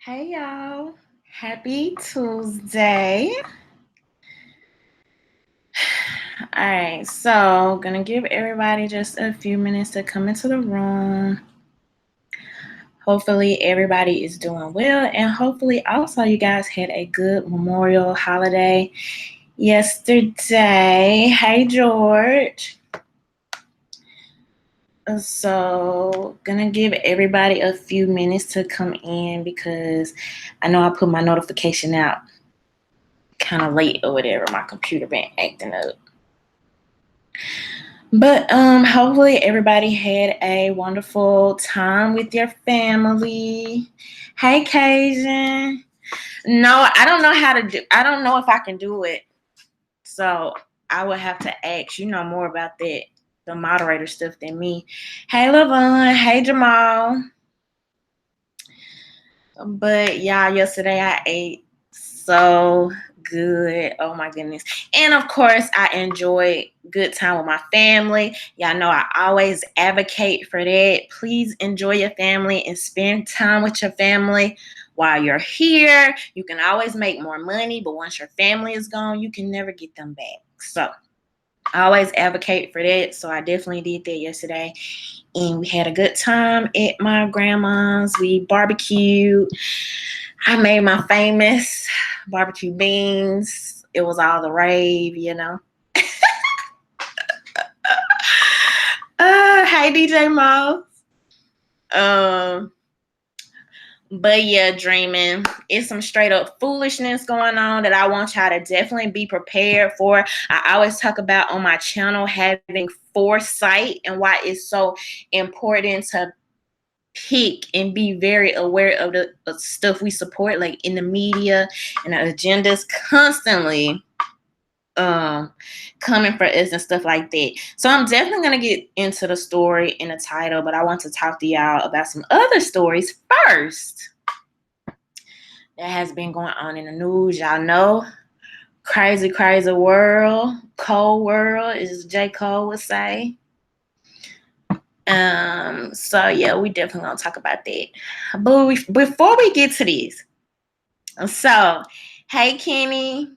Hey y'all, happy Tuesday. All right, so gonna give everybody just a few minutes to come into the room. Hopefully everybody is doing well, and hopefully also you guys had a good Memorial holiday yesterday. Hey George. So gonna give everybody a few minutes to come in because I know I put my notification out kind of late or whatever. My computer been acting up. But hopefully everybody had a wonderful time with your family. Hey Cajun. No, I don't know how to do I don't know if I can do it. So I would have to ask. You know more about that, the moderator stuff than me. Hey Lavon, hey Jamal. But y'all, yesterday I ate so good. Oh my goodness. And of course, I enjoyed good time with my family. Y'all know I always advocate for that. Please enjoy your family and spend time with your family while you're here. You can always make more money, but once your family is gone, you can never get them back. So I always advocate for that. So I definitely did that yesterday. And we had a good time at my grandma's. We barbecued. I made my famous barbecue beans. It was all the rave, you know. Hey DJ Mo. But yeah, dreaming. It's some straight up foolishness going on that I want y'all to definitely be prepared for. I always talk about on my channel having foresight and why it's so important to pick and be very aware of the stuff we support, like in the media and the agendas constantly coming for us and stuff like that. So I'm definitely going to get into the story in the title, but I want to talk to y'all about some other stories first that has been going on in the news. Y'all know, crazy world, cold world, as J. Cole would say. So yeah, we definitely gonna talk about that. But before we get to this, so hey Kenny.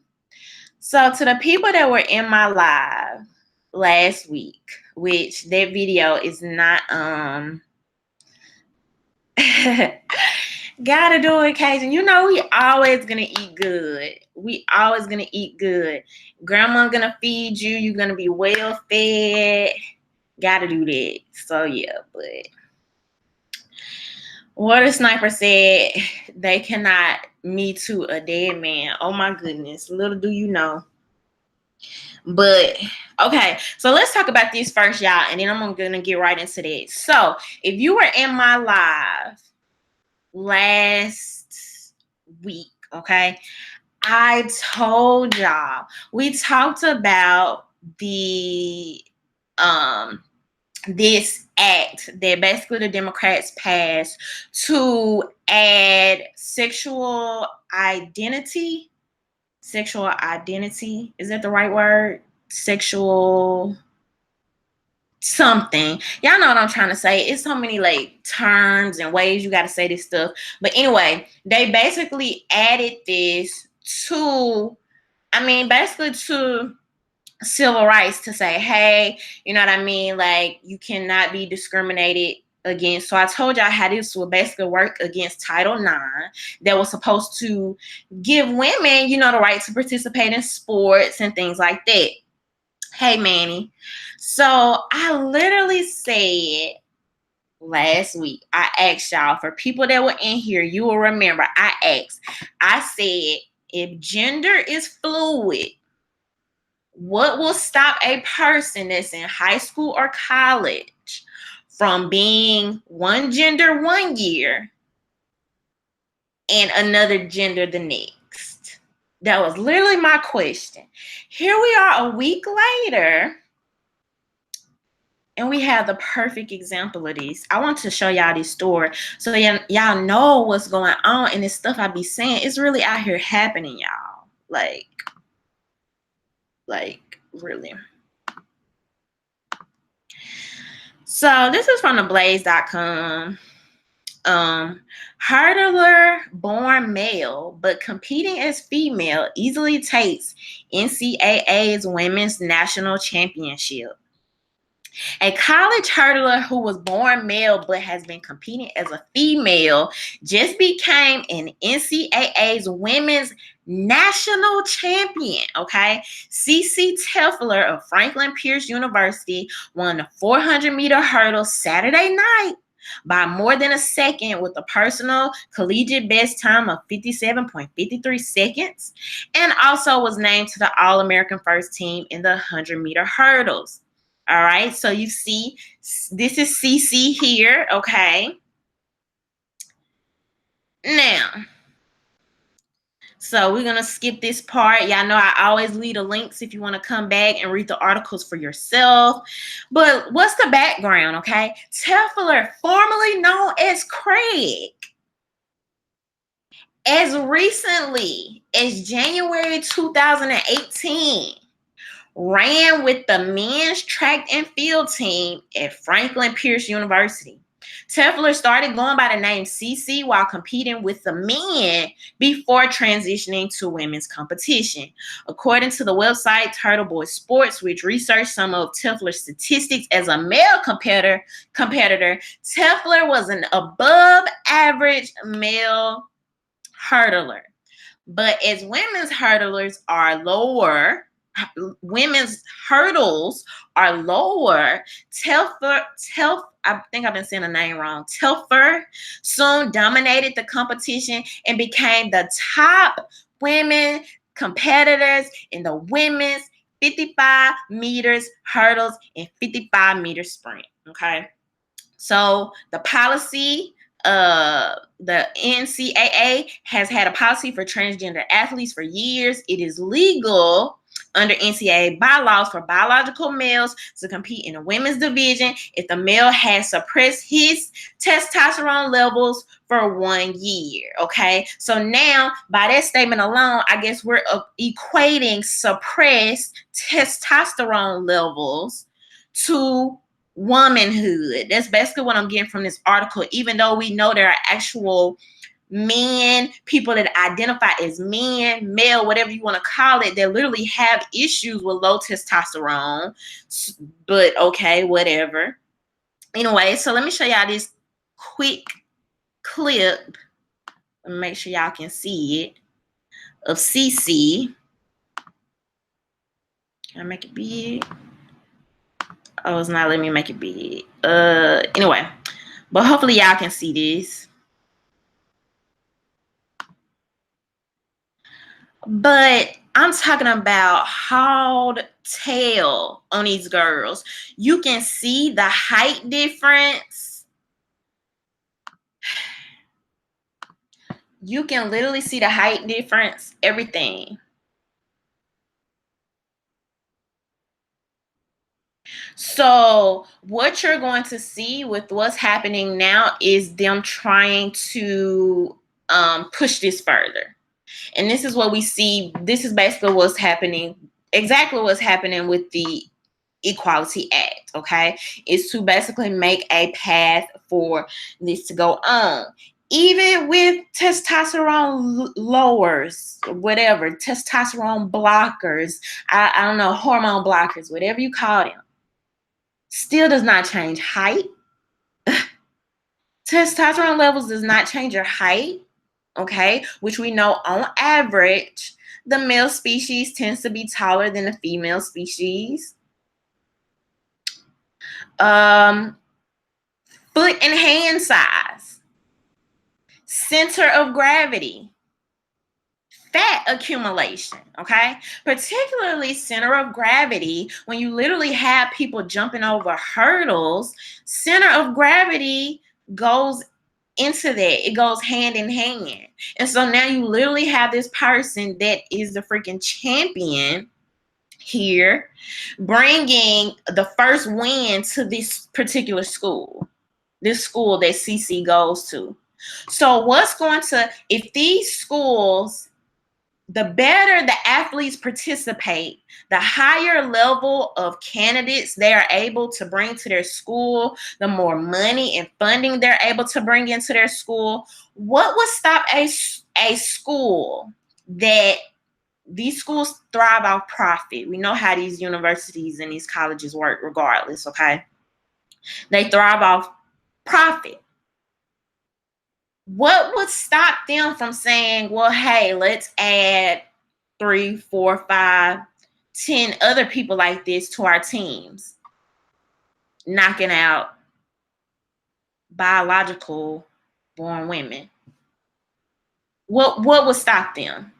So to the people that were in my live last week, which that video is not gotta do it occasion. You know we always gonna eat good. We always gonna eat good. Grandma gonna feed you, you're gonna be well fed. Gotta do that. So yeah, but Water Sniper said they cannot Me Too a dead man. Oh my goodness. Little do you know. But okay, so let's talk about this first, y'all, and then I'm gonna get right into that. So if you were in my live last week, okay, I told y'all we talked about the this act that basically the Democrats passed to add sexual identity. Is that the right word? Sexual something. Y'all know what I'm trying to say. It's so many like terms and ways you got to say this stuff. But anyway, they basically added this to, basically to civil rights, to say, hey, you know what I mean? Like, you cannot be discriminated against. So I told y'all how this would basically work against Title IX that was supposed to give women, you know, the right to participate in sports and things like that. Hey, Manny. So I literally said last week, I asked y'all, for people that were in here, you will remember, I said, if gender is fluid, what will stop a person that's in high school or college from being one gender one year and another gender the next? That was literally my question. Here we are a week later, and we have the perfect example of this. I want to show y'all this story so y'all know what's going on, and this stuff I be saying, it's really out here happening, y'all. Like really. So this is from the blaze.com. hurdler born male but competing as female easily takes NCAA's women's national championship. A college hurdler who was born male but has been competing as a female just became an NCAA's women's national champion. Okay. CC Telfler of Franklin Pierce University won the 400-meter hurdle Saturday night by more than a second with a personal collegiate best time of 57.53 seconds, and also was named to the All-American first team in the 100-meter hurdles. All right, so you see, this is CC here, okay? Now, so we're going to skip this part. Y'all know I always leave the links if you want to come back and read the articles for yourself. But what's the background, okay? Telfler, formerly known as Craig, as recently as January 2018, ran with the men's track and field team at Franklin Pierce University. Telfler started going by the name CC while competing with the men before transitioning to women's competition. According to the website Turtle Boy Sports, which researched some of Telfler's statistics as a male competitor, Telfler was an above average male hurdler. But as women's hurdlers are lower, women's hurdles are lower. I think I've been saying the name wrong. Telfler soon dominated the competition and became the top women competitors in the women's 55 meters hurdles and 55 meter sprint. Okay. So the policy, the NCAA has had a policy for transgender athletes for years. It is legal under NCAA bylaws for biological males to compete in the women's division if the male has suppressed his testosterone levels for 1 year. Okay, so now by that statement alone, I guess we're equating suppressed testosterone levels to womanhood. That's basically what I'm getting from this article, even though we know there are actual men, people that identify as men, male, whatever you want to call it, that literally have issues with low testosterone. But okay, whatever. Anyway, so let me show y'all this quick clip. Let me make sure y'all can see it of CC. Can I make it big? Oh, it's not letting me make it big. Anyway, but hopefully y'all can see this. But I'm talking about hauled tail on these girls. You can see the height difference. You can literally see the height difference, everything. So what you're going to see with what's happening now is them trying to push this further. And this is what we see. This is basically what's happening, exactly what's happening with the Equality Act, okay? Is to basically make a path for this to go on. Even with testosterone lowers, whatever, testosterone blockers, I don't know, hormone blockers, whatever you call them, still does not change height. Testosterone levels does not change your height. Okay, which we know on average, the male species tends to be taller than the female species. Foot and hand size, center of gravity, fat accumulation, okay? Particularly center of gravity, when you literally have people jumping over hurdles, center of gravity goes into that. It goes hand in hand. And so now you literally have this person that is the freaking champion here, bringing the first win to this particular school, this school that CC goes to. So what's going to, if these schools the better the athletes participate, the higher level of candidates they are able to bring to their school, the more money and funding they're able to bring into their school. What would stop a school that these schools thrive off profit? We know how these universities and these colleges work regardless, okay? They thrive off profit. What would stop them from saying, well, hey, let's add 3, 4, 5, 10 other people like this to our teams, knocking out biological born women? What would stop them?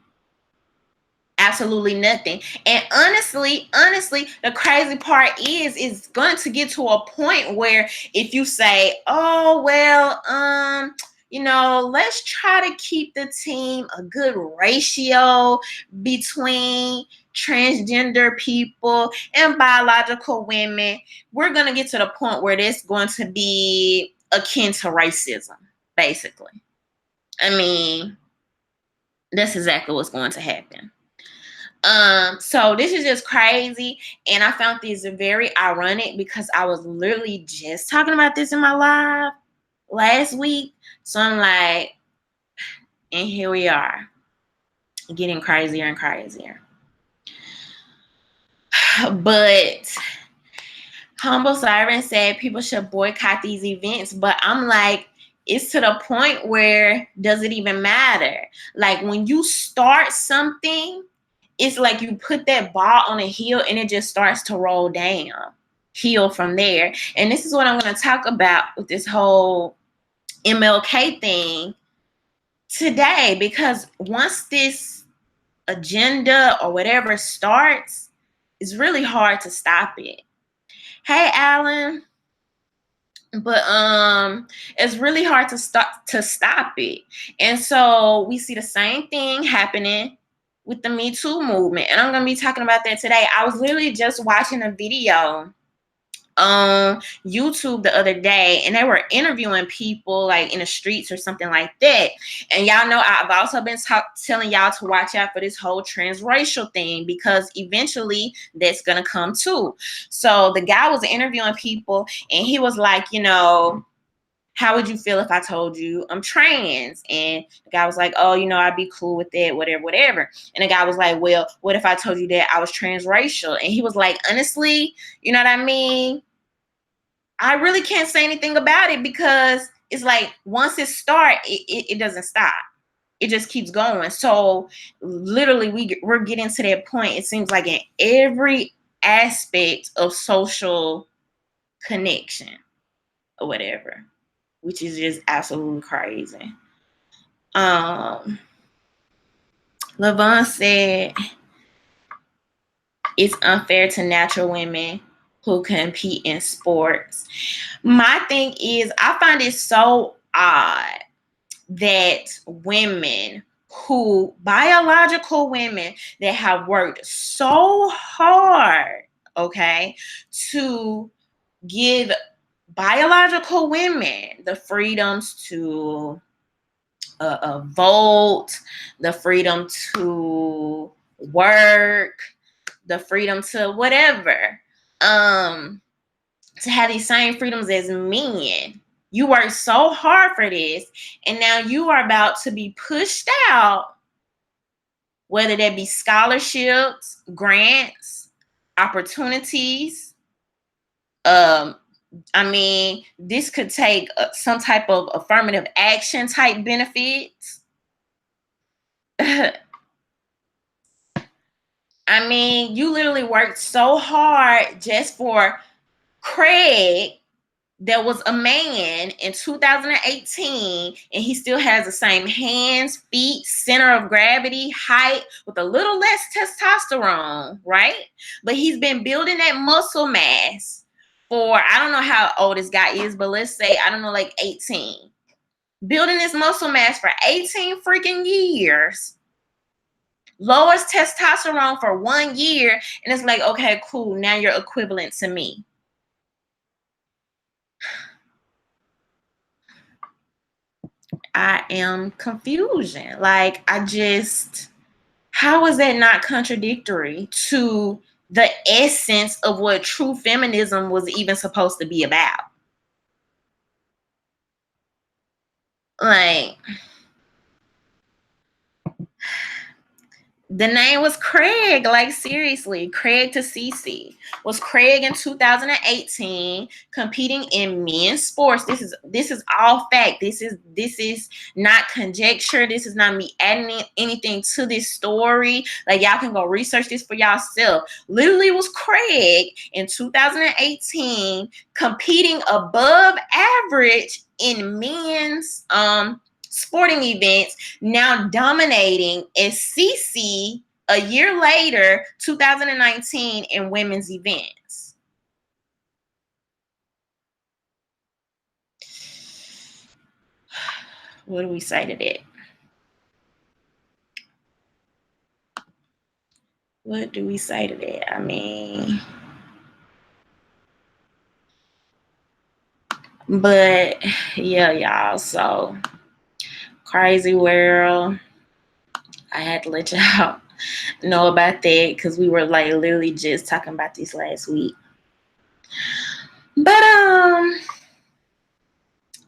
Absolutely nothing. And honestly, the crazy part is it's going to get to a point where if you say, oh well, let's try to keep the team a good ratio between transgender people and biological women, we're going to get to the point where it's going to be akin to racism, basically. I mean, that's exactly what's going to happen. So this is just crazy, and I found this very ironic because I was literally just talking about this in my live last week. So I'm like, and here we are, getting crazier and crazier. But Humble Siren said people should boycott these events, but I'm like, it's to the point where does it even matter? Like when you start something, it's like you put that ball on a hill and it just starts to roll downhill from there. And this is what I'm going to talk about with this whole MLK thing today, because once this agenda or whatever starts, it's really hard to stop it. Hey, Alan. But it's really hard to stop it. And so we see the same thing happening with the Me Too movement. And I'm going to be talking about that today. I was literally just watching a video on YouTube the other day, and they were interviewing people like in the streets or something like that. And y'all know I've also been telling y'all to watch out for this whole transracial thing, because eventually that's gonna come too. So the guy was interviewing people, and he was like, how would you feel if I told you I'm trans? And the guy was like, oh, I'd be cool with that, whatever. And the guy was like, well, what if I told you that I was transracial? And he was like, honestly, you know what I mean? I really can't say anything about it, because it's like once it starts, it doesn't stop. It just keeps going. So literally we're getting to that point, it seems like, in every aspect of social connection or whatever, which is just absolutely crazy. Lavon said it's unfair to natural women who compete in sports. My thing is, I find it so odd that biological women that have worked so hard, okay, to give biological women the freedoms to vote, the freedom to work, the freedom to whatever, to have these same freedoms as men. You worked so hard for this, and now you are about to be pushed out, whether that be scholarships, grants, opportunities. This could take some type of affirmative action type benefits. You literally worked so hard just for Craig, that was a man in 2018, and he still has the same hands, feet, center of gravity, height, with a little less testosterone, right? But he's been building that muscle mass for, I don't know how old this guy is, but let's say, I don't know, like 18. Building this muscle mass for 18 freaking years. Lowers testosterone for 1 year, and it's like, okay, cool, now you're equivalent to me. I am confusion. Like, How is that not contradictory to the essence of what true feminism was even supposed to be about? Like, the name was Craig. Like, seriously, Craig to Cece. Was Craig in 2018 competing in men's sports? This is all fact. This is not conjecture. This is not me adding anything to this story. Like, y'all can go research this for yourself. Literally was Craig in 2018 competing above average in men's sporting events, now dominating as CC a year later, 2019, in women's events. What do we say to that? What do we say to that? I mean, but yeah, y'all. So crazy world. I had to let y'all know about that because we were like literally just talking about this last week. But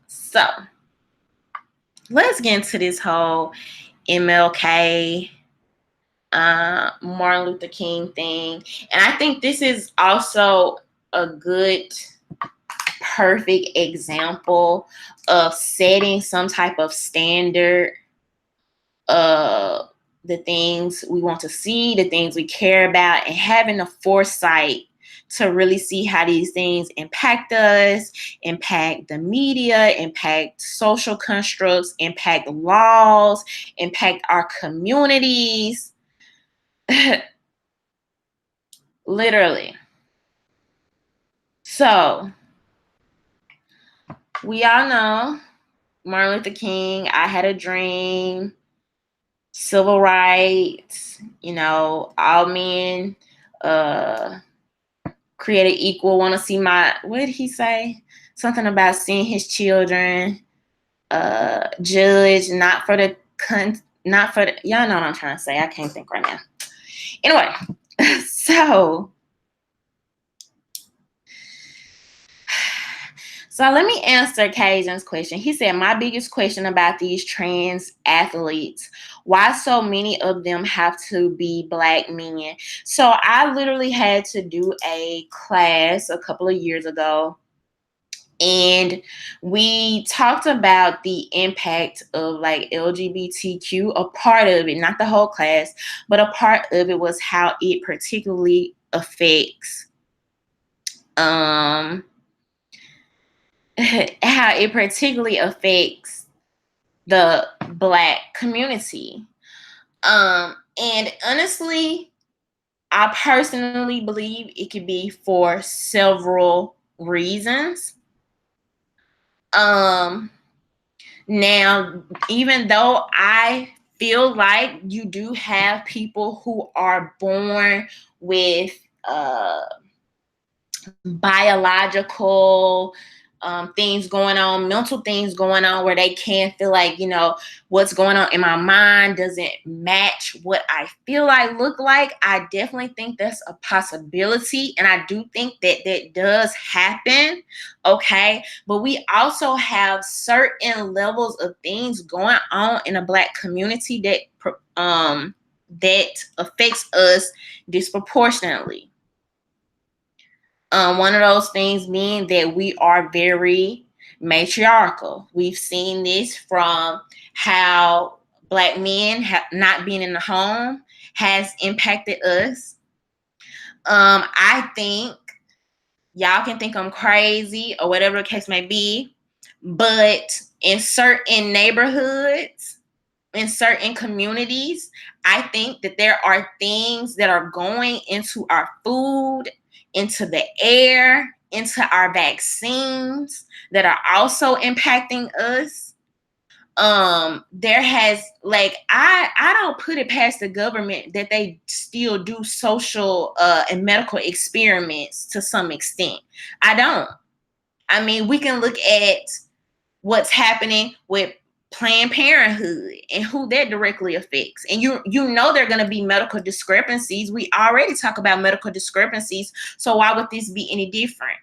so let's get into this whole MLK, Martin Luther King thing. And I think this is also a good, perfect example of setting some type of standard, the things we want to see, the things we care about, and having the foresight to really see how these things impact us, impact the media, impact social constructs, impact laws, impact our communities. Literally. So, we all know Martin Luther King, I Had a Dream, civil rights, all men created equal, want to see what did he say? Something about seeing his children judged, not for the, y'all know what I'm trying to say. I can't think right now. Anyway, so let me answer Cajun's question. He said, my biggest question about these trans athletes, why so many of them have to be Black men? So I literally had to do a class a couple of years ago, and we talked about the impact of like LGBTQ. A part of it, not the whole class, but a part of it was how it particularly affects the Black community. And honestly, I personally believe it could be for several reasons. Now, even though I feel like you do have people who are born with biological things going on, mental things going on, where they can feel like, what's going on in my mind doesn't match what I feel I look like. I definitely think that's a possibility. And I do think that does happen. Okay. But we also have certain levels of things going on in a Black community that affects us disproportionately. One of those things being that we are very matriarchal. We've seen this from how Black men not being in the home has impacted us. I think y'all can think I'm crazy or whatever the case may be, but in certain neighborhoods, in certain communities, I think that there are things that are going into our food, into the air, into our vaccines that are also impacting us. There has, like, I don't put it past the government that they still do social and medical experiments to some extent. I don't. I mean, we can look at what's happening with Planned Parenthood and who that directly affects. And you know there are going to be medical discrepancies. We already talk about medical discrepancies. So why would this be any different?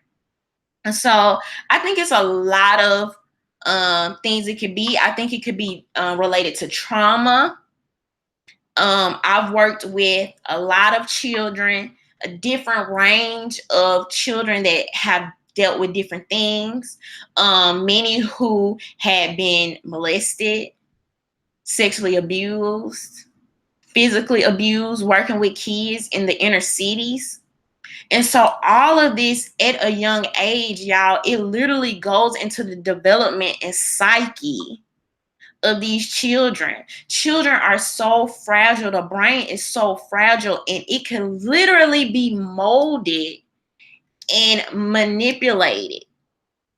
And so I think it's a lot of things it could be. I think it could be related to trauma. I've worked with a lot of children, a different range of children that have dealt with different things. Many who had been molested, sexually abused, physically abused, working with kids in the inner cities. And so all of this at a young age, y'all, it literally goes into the development and psyche of these children. Children are so fragile. The brain is so fragile, and it can literally be molded and manipulated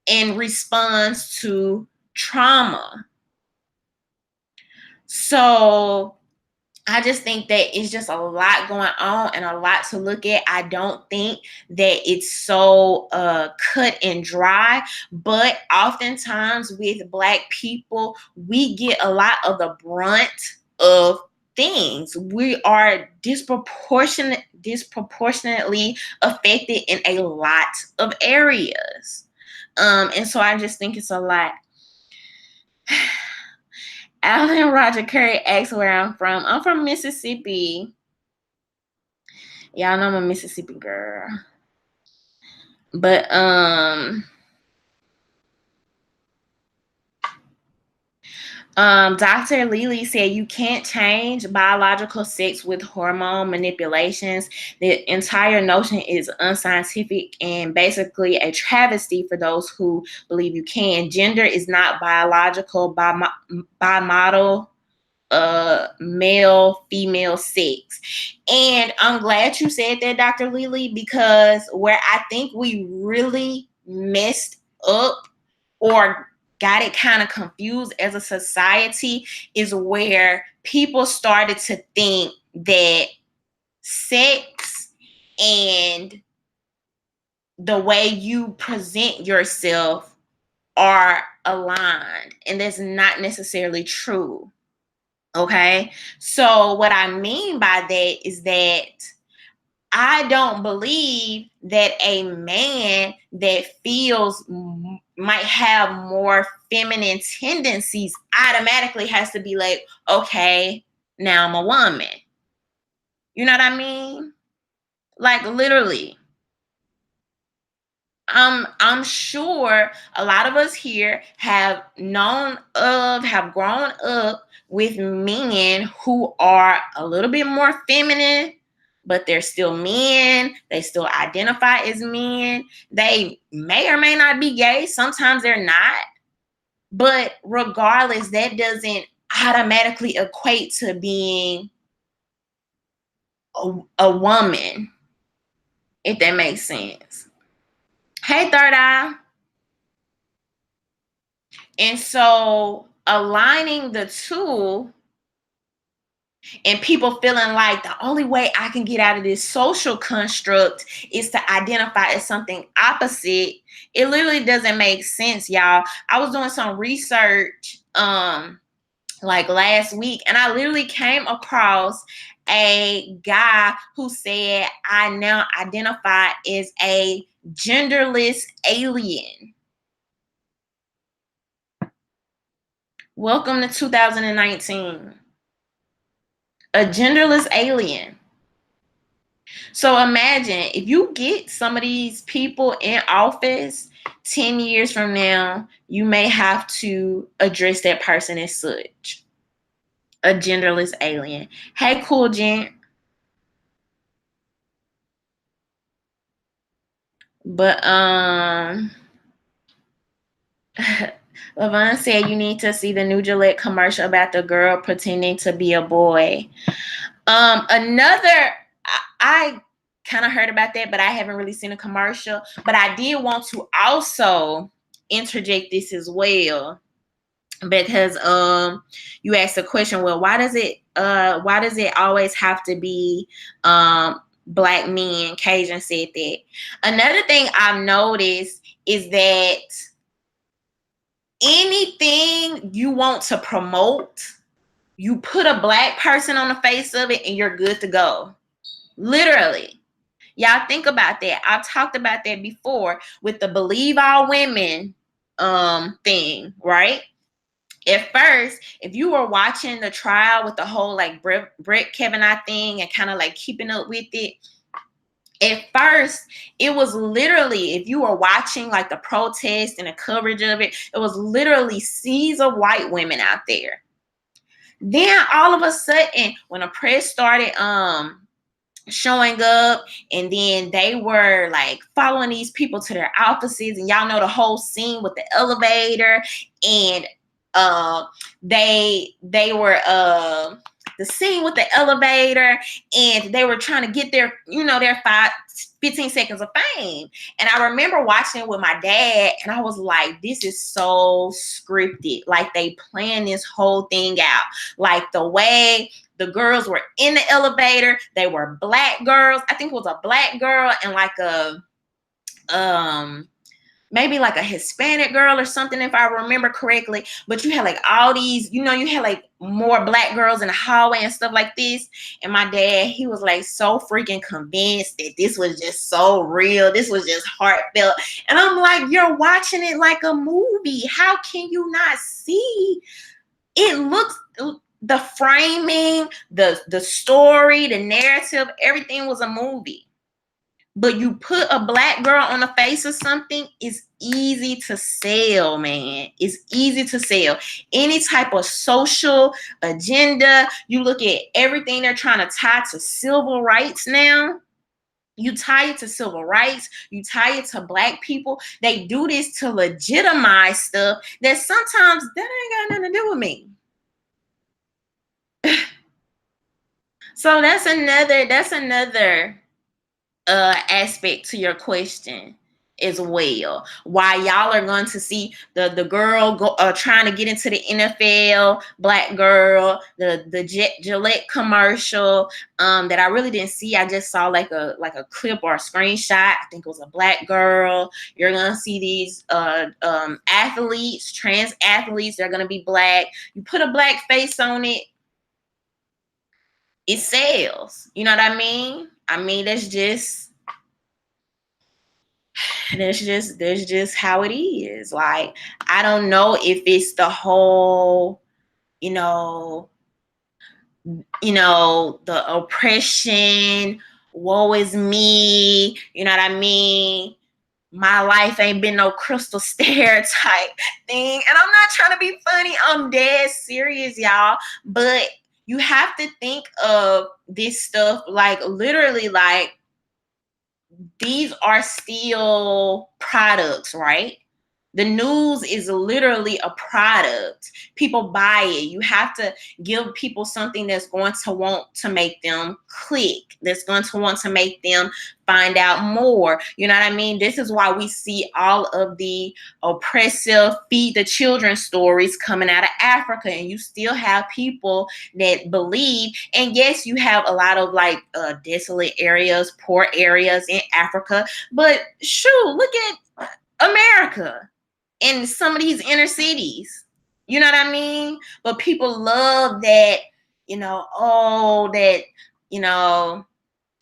in response to trauma. So I just think that it's just a lot going on and a lot to look at. I don't think that it's so cut and dry, but oftentimes with Black people, we get a lot of the brunt of things. We are disproportionately affected in a lot of areas. And so I just think it's a lot. Alan Roger Curry asks where I'm from. I'm from Mississippi. Y'all know I'm a Mississippi girl. But Dr. Lily said you can't change biological sex with hormone manipulations. The entire notion is unscientific and basically a travesty for those who believe you can. Gender is not biological, bimodal, male, female sex. And I'm glad you said that, Dr. Lily, because where I think we really messed up or got it kind of confused as a society is where people started to think that sex and the way you present yourself are aligned, and that's not necessarily true. Okay, so what I mean by that is that I don't believe that a man that feels might have more feminine tendencies automatically has to be like, okay, now I'm a woman. You know what I mean? Like literally. I'm sure a lot of us here have grown up with men who are a little bit more feminine, but they're still men. They still identify as men. They may or may not be gay. Sometimes they're not. But regardless, that doesn't automatically equate to being a woman, if that makes sense. Hey, Third Eye. And so aligning the two and people feeling like the only way I can get out of this social construct is to identify as something opposite, it literally doesn't make sense, y'all. I was doing some research like last week, and I literally came across a guy who said, I now identify as a genderless alien. Welcome to 2019. A genderless alien. So imagine if you get some of these people in office 10 years from now, you may have to address that person as such. A genderless alien. Hey, cool gent. But Lavon said you need to see the new Gillette commercial about the girl pretending to be a boy. I kind of heard about that, but I haven't really seen a commercial. But I did want to also interject this as well, because you asked a question, well, why does it always have to be Black men? Cajun said that. Another thing I've noticed is that anything anything you want to promote, you put a black person on the face of it and you're good to go. Literally. Y'all think about that. I've talked about that before with the believe all women thing, right? At first, if you were watching the trial with the whole like Brett Kavanaugh thing and kind of like keeping up with it, at first, it was literally, if you were watching like the protest and the coverage of it, it was literally seas of white women out there. Then all of a sudden, when the press started showing up, and then they were like following these people to their offices, and y'all know the whole scene with the elevator, and they were the scene with the elevator, and they were trying to get their, their 15 seconds of fame. And I remember watching it with my dad, and I was like, this is so scripted. Like, they planned this whole thing out. Like, the way the girls were in the elevator, they were black girls. I think it was a black girl and like a maybe like a Hispanic girl or something, if I remember correctly. But you had like all these, you had like more black girls in the hallway and stuff like this. And my dad, he was like so freaking convinced that this was just so real. This was just heartfelt. And I'm like, you're watching it like a movie. How can you not see? It looks, the framing, the story, the narrative, everything was a movie. But you put a black girl on the face of something, it's easy to sell, man. It's easy to sell. Any type of social agenda, you look at everything they're trying to tie to civil rights now. You tie it to civil rights. You tie it to black people. They do this to legitimize stuff that sometimes that ain't got nothing to do with me. So that's another aspect to your question as well. Why y'all are going to see the girl trying to get into the NFL, black girl, the Gillette commercial that I really didn't see. I just saw like a clip or a screenshot. I think it was a black girl. You're gonna see these athletes, trans athletes. They're gonna be black. You put a black face on it, it sells. You know what I mean? I mean, that's just how it is. Like, I don't know if it's the whole, the oppression, woe is me, you know what I mean? My life ain't been no crystal stair type thing. And I'm not trying to be funny. I'm dead serious, y'all. But you have to think of this stuff like literally like these are still products, right? The news is literally a product. People buy it. You have to give people something that's going to want to make them click, that's going to want to make them find out more. You know what I mean? This is why we see all of the oppressive feed the children stories coming out of Africa. And you still have people that believe, and yes, you have a lot of like desolate areas, poor areas in Africa. But shoot, look at America. In some of these inner cities, you know what I mean? But people love that,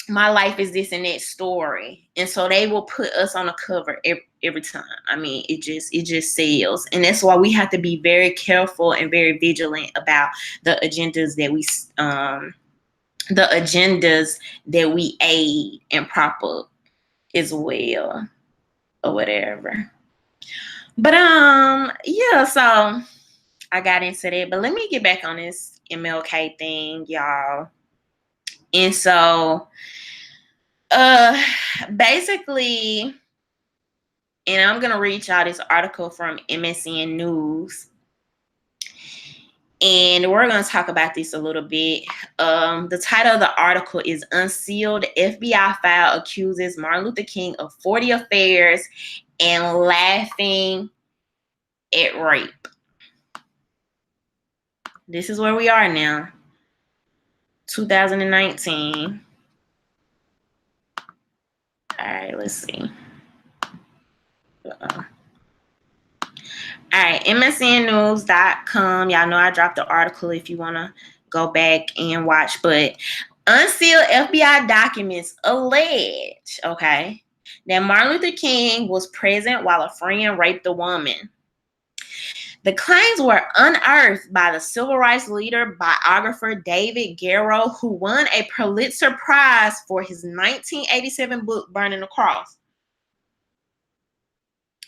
my life is this and that story. And so they will put us on the cover every time. I mean, it just sells. And that's why we have to be very careful and very vigilant about the agendas that we aid and prop up as well, or whatever. But yeah, so I got into that. But let me get back on this MLK thing, y'all. And so basically, and I'm gonna read y'all this article from MSN News. And we're going to talk about this a little bit. The title of the article is Unsealed FBI File Accuses Martin Luther King of 40 Affairs and Laughing at Rape. This is where we are now. 2019. All right, let's see. All All right, MSNnews.com. Y'all know I dropped the article if you want to go back and watch. But unsealed FBI documents allege, okay, that Martin Luther King was present while a friend raped a woman. The claims were unearthed by the civil rights leader biographer David Garrow, who won a Pulitzer Prize for his 1987 book, Burning the Cross.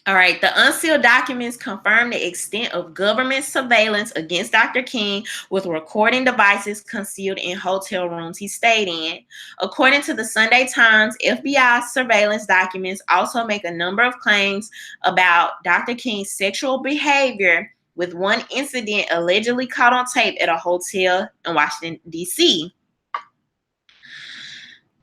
All right, the unsealed documents confirm the extent of government surveillance against Dr. King with recording devices concealed in hotel rooms he stayed in. According to the Sunday Times, FBI surveillance documents also make a number of claims about Dr. King's sexual behavior, with one incident allegedly caught on tape at a hotel in Washington, D.C.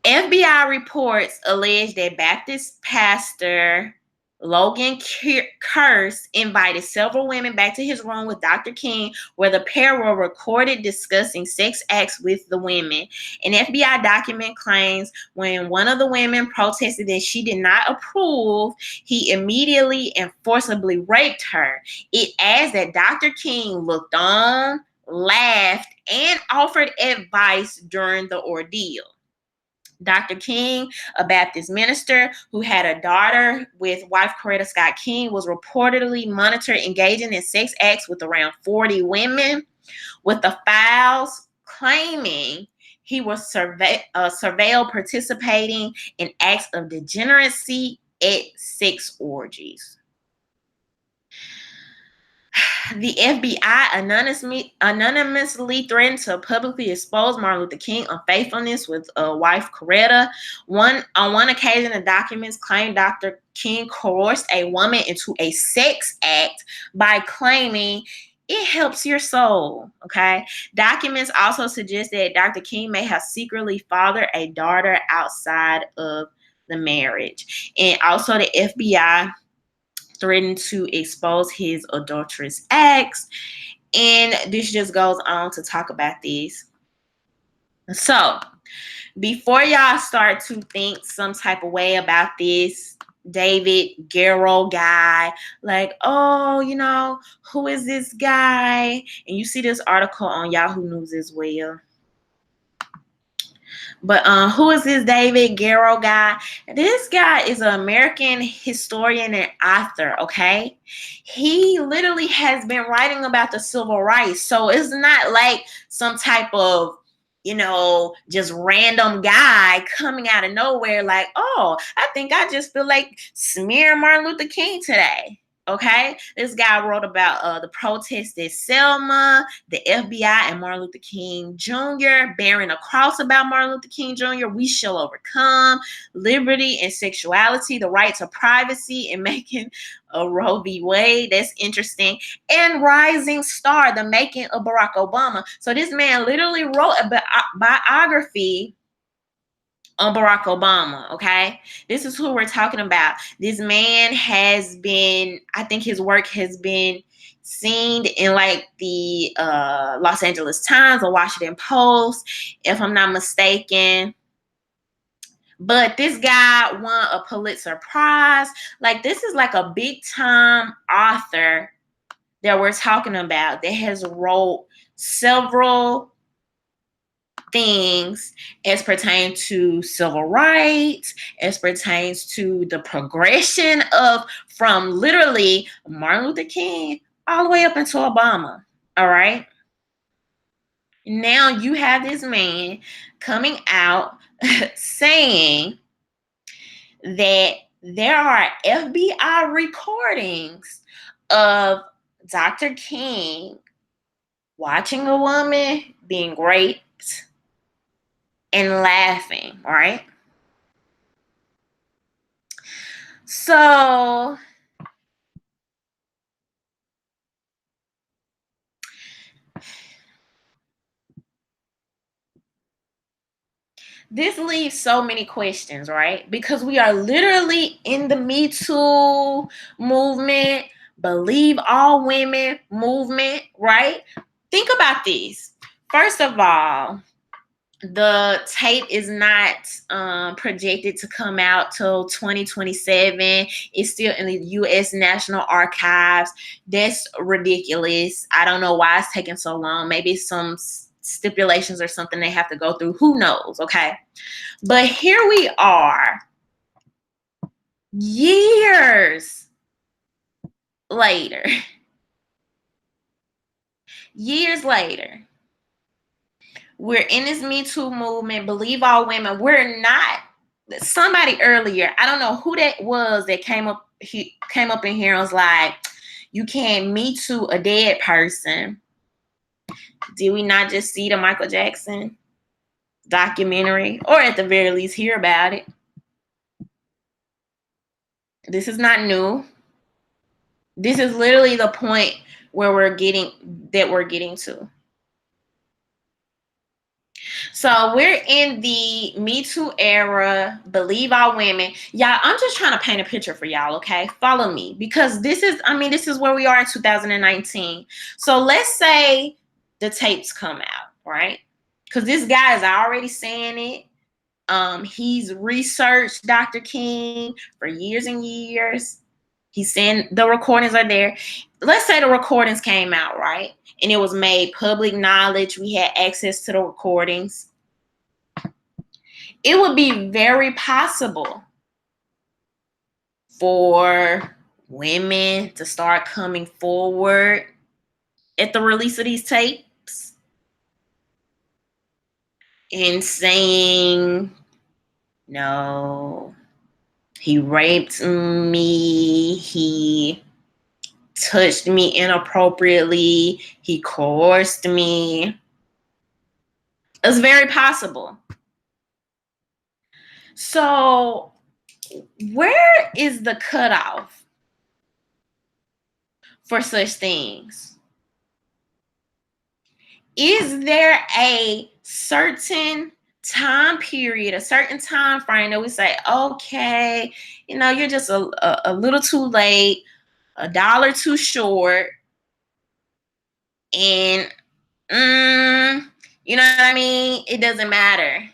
FBI reports allege that Baptist pastor Logan Kearse invited several women back to his room with Dr. King, where the pair were recorded discussing sex acts with the women. An FBI document claims when one of the women protested that she did not approve, he immediately and forcibly raped her. It adds that Dr. King looked on, laughed, and offered advice during the ordeal. Dr. King, a Baptist minister who had a daughter with wife Coretta Scott King, was reportedly monitored engaging in sex acts with around 40 women, with the files claiming he was surveilled participating in acts of degeneracy at sex orgies. The FBI anonymously threatened to publicly expose Martin Luther King's unfaithfulness with wife Coretta. On one occasion, the documents claim Dr. King coerced a woman into a sex act by claiming it helps your soul. Okay. Documents also suggest that Dr. King may have secretly fathered a daughter outside of the marriage. And also the FBI threatened to expose his adulterous acts. And this just goes on to talk about this. So, before y'all start to think some type of way about this David Garrow guy, like, oh, who is this guy? And you see this article on Yahoo News as well. But who is this David Garrow guy? This guy is an American historian and author, okay? He literally has been writing about the civil rights. So it's not like some type of, just random guy coming out of nowhere like, oh, I think I just feel like smearing Martin Luther King today. Okay, this guy wrote about the protests at Selma, the FBI, and Martin Luther King Jr. bearing a cross about Martin Luther King Jr. We shall overcome liberty and sexuality, the right to privacy, and making a Roe v. Wade. That's interesting. And Rising Star, the making of Barack Obama. So this man literally wrote a biography on Barack Obama, okay? This is who we're talking about. This man has been, I think his work has been seen in like the Los Angeles Times or Washington Post, if I'm not mistaken. But this guy won a Pulitzer Prize. Like, this is like a big time author that we're talking about that has wrote several things as pertains to civil rights, as pertains to the progression of from literally Martin Luther King all the way up into Obama. All right. Now you have this man coming out saying that there are FBI recordings of Dr. King watching a woman being raped and laughing, right? So this leaves so many questions, right? Because we are literally in the Me Too movement, believe all women movement, right? Think about this. First of all, The tape is not projected to come out till 2027. It's still in the U.S. National Archives. That's ridiculous. I don't know why it's taking so long. Maybe some stipulations or something they have to go through. Who knows? Okay. But here we are, years later. Years later. We're in this Me Too movement. Believe all women. We're not. Somebody earlier, I don't know who that was that came up in here and was like, you can't Me Too a dead person. Did we not just see the Michael Jackson documentary, or at the very least hear about it? This is not new. This is literally the point where we're getting to. So we're in the Me Too era, believe all women. Y'all, I'm just trying to paint a picture for y'all, okay? Follow me, because this is where we are in 2019. So let's say the tapes come out, right? Because this guy is already saying it. He's researched Dr. King for years and years. He's saying the recordings are there. Let's say the recordings came out, right? And it was made public knowledge. We had access to the recordings. It would be very possible for women to start coming forward at the release of these tapes and saying, no, he raped me, he touched me inappropriately, he coerced me. It's very possible. So where is the cutoff for such things? Is there a certain time period, a certain time frame that we say, okay, you're just a little too late, $1 too short, and you know what I mean? It doesn't matter.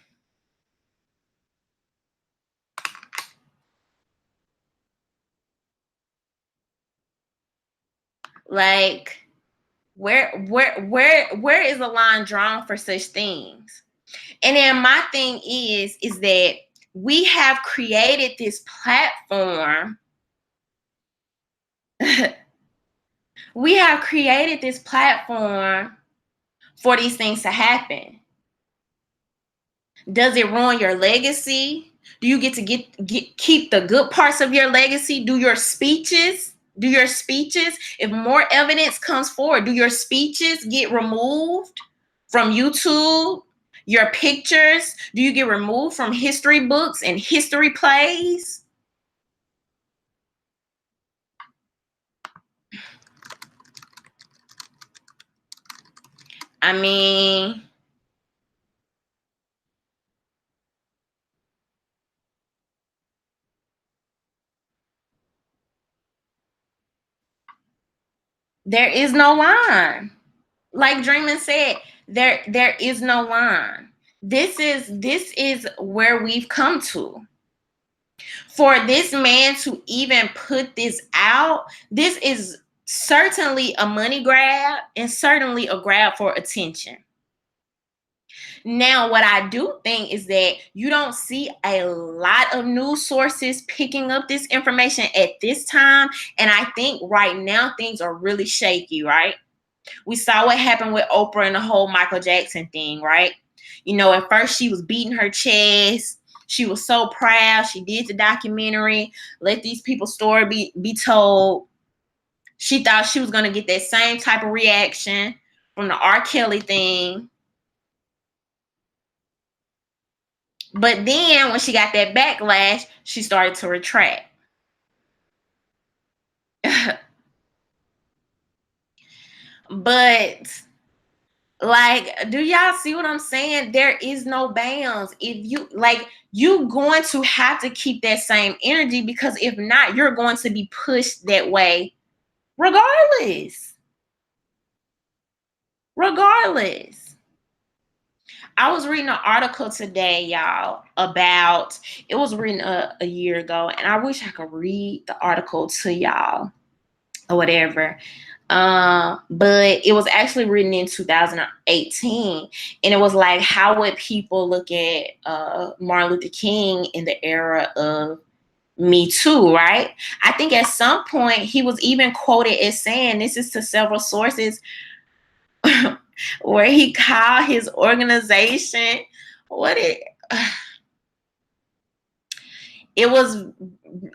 Like, where is the line drawn for such things? And then my thing is that we have created this platform. We have created this platform for these things to happen. Does it ruin your legacy? Do you get to keep the good parts of your legacy? Do your speeches? If more evidence comes forward, do your speeches get removed from YouTube? Your pictures, do you get removed from history books and history plays? I mean, there is no line. Like Dreamin said, there is no line. This is where we've come to. For this man to even put this out, this is certainly a money grab and certainly a grab for attention. Now, what I do think is that you don't see a lot of news sources picking up this information at this time. And I think right now things are really shaky, right? We saw what happened with Oprah and the whole Michael Jackson thing, right? At first she was beating her chest. She was so proud. She did the documentary. Let these people's story be told. She thought she was going to get that same type of reaction from the R. Kelly thing. But then when she got that backlash, she started to retract. But do y'all see what I'm saying? There is no bounds. If you going to have to keep that same energy, because if not, you're going to be pushed that way regardless. I was reading an article today, y'all, about, it was written a year ago, and I wish I could read the article to y'all or whatever. But it was actually written in 2018, and it was like, how would people look at Martin Luther King in the era of Me Too, right? I think at some point he was even quoted as saying, this is to several sources, where he called his organization, what it was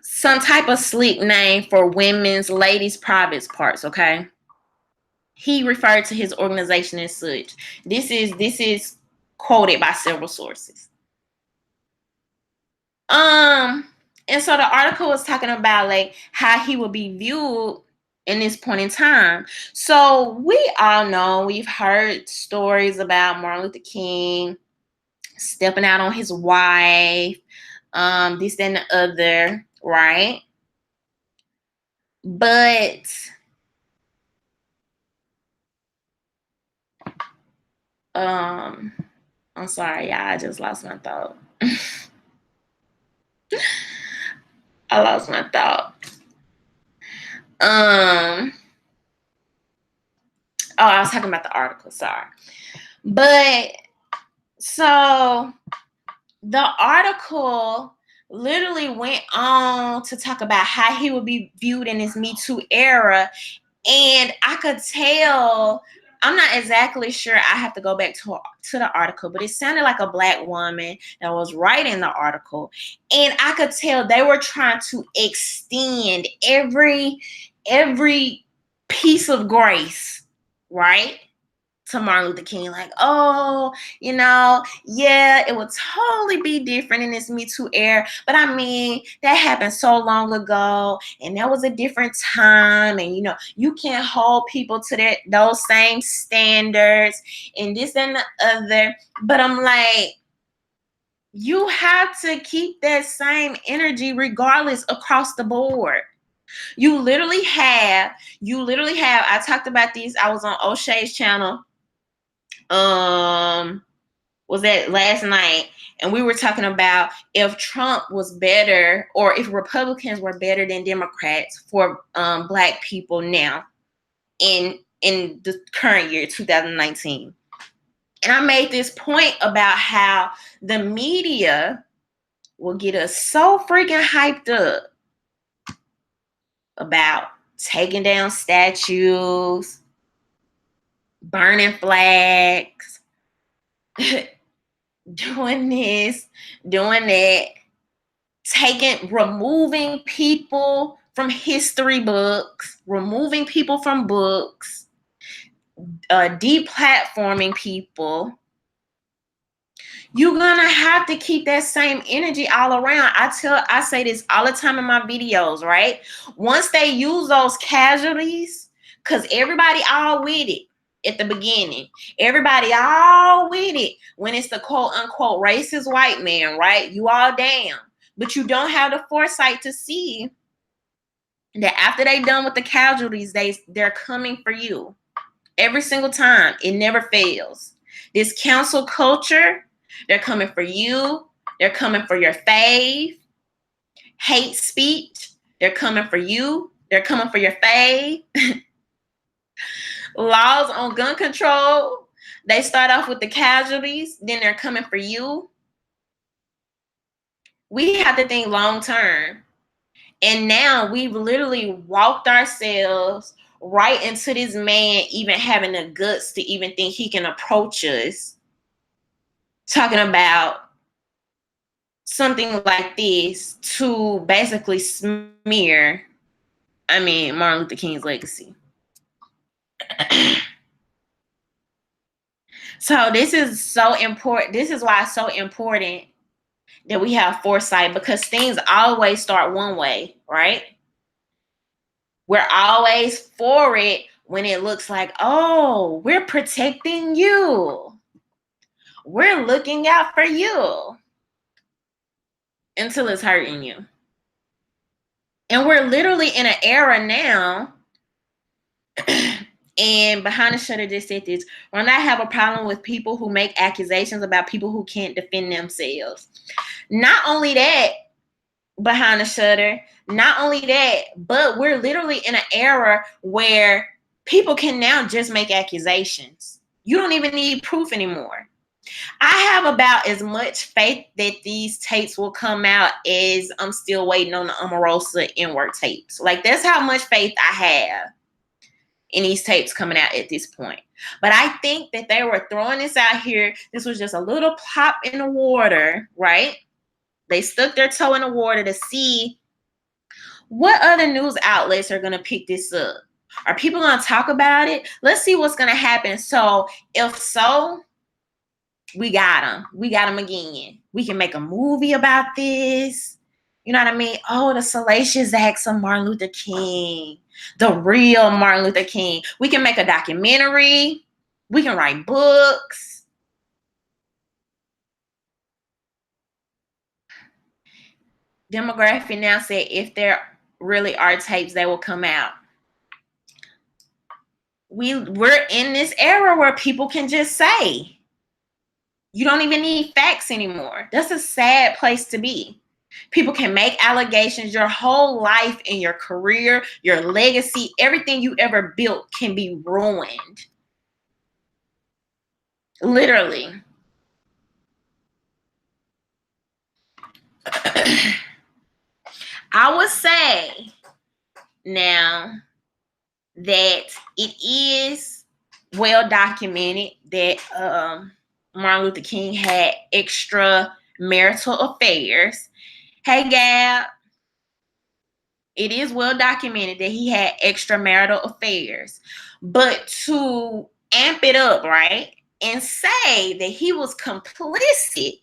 some type of sleek name for women's ladies' private parts, okay? He referred to his organization as such. This is quoted by several sources. And so the article was talking about like how he would be viewed in this point in time. So we all know, we've heard stories about Martin Luther King stepping out on his wife, this and the other, right? But I'm sorry, y'all, I just lost my thought. I lost my thought. Oh, I was talking about the article, sorry. But so the article literally went on to talk about how he would be viewed in this Me Too era. And I could tell, I'm not exactly sure, I have to go back to the article, but it sounded like a Black woman that was writing the article. And I could tell they were trying to extend every piece of grace, right, to Martin Luther King. Like, oh, yeah, it would totally be different in this Me Too era. But I mean, that happened so long ago, and that was a different time. And you can't hold people to those same standards and this and the other. But I'm like, you have to keep that same energy regardless across the board. You literally have, I talked about these, I was on O'Shea's channel, was that last night, and we were talking about if Trump was better, or if Republicans were better than Democrats for Black people now in the current year 2019. And I made this point about how the media will get us so freaking hyped up about taking down statues, burning flags, doing this, doing that, removing people from history books, removing people from books, deplatforming people. You're gonna have to keep that same energy all around. I say this all the time in my videos, right? Once they use those casualties, because everybody all with it at the beginning. Everybody all with it when it's the quote unquote racist white man, right? You all down. But you don't have the foresight to see that after they done with the casualties, they're coming for you. Every single time. It never fails. This cancel culture, they're coming for you. They're coming for your fave. Hate speech, they're coming for you. They're coming for your fave. Laws on gun control, they start off with the casualties, then they're coming for you. We have to think long term. And now we've literally walked ourselves right into this man even having the guts to even think he can approach us, talking about something like this to basically smear, Martin Luther King's legacy. So this is so important. This is why it's so important that we have foresight, because things always start one way, right? We're always for it when it looks like, oh, we're protecting you. We're looking out for you, until it's hurting you. And we're literally in an era now And Behind the Shutter just said this: "When I have a problem with people who make accusations about people who can't defend themselves." Not only that, Behind the Shutter, not only that, but we're literally in an era where people can now just make accusations. You don't even need proof anymore. I have about as much faith that these tapes will come out as I'm still waiting on the Omarosa N-word tapes. Like, that's how much faith I have in these tapes coming out at this point. But I think that they were throwing this out here. This was just a little pop in the water, right? They stuck their toe in the water to see what other news outlets are going to pick this up. Are people going to talk about it? Let's see what's going to happen. So, if so, we got them. We got them again. We can make a movie about this. You know what I mean? Oh, the salacious acts of Martin Luther King. The real Martin Luther King. We can make a documentary. We can write books. Demographic now said if there really are tapes, they will come out. We're in this era where people can just say. You don't even need facts anymore. That's a sad place to be. People can make allegations. Your whole life and your career, your legacy, everything you ever built can be ruined. Literally. I would say now that it is well documented that Martin Luther King had extramarital affairs. Hey, Gab. It is well documented that he had extramarital affairs. But to amp it up, right, and say that he was complicit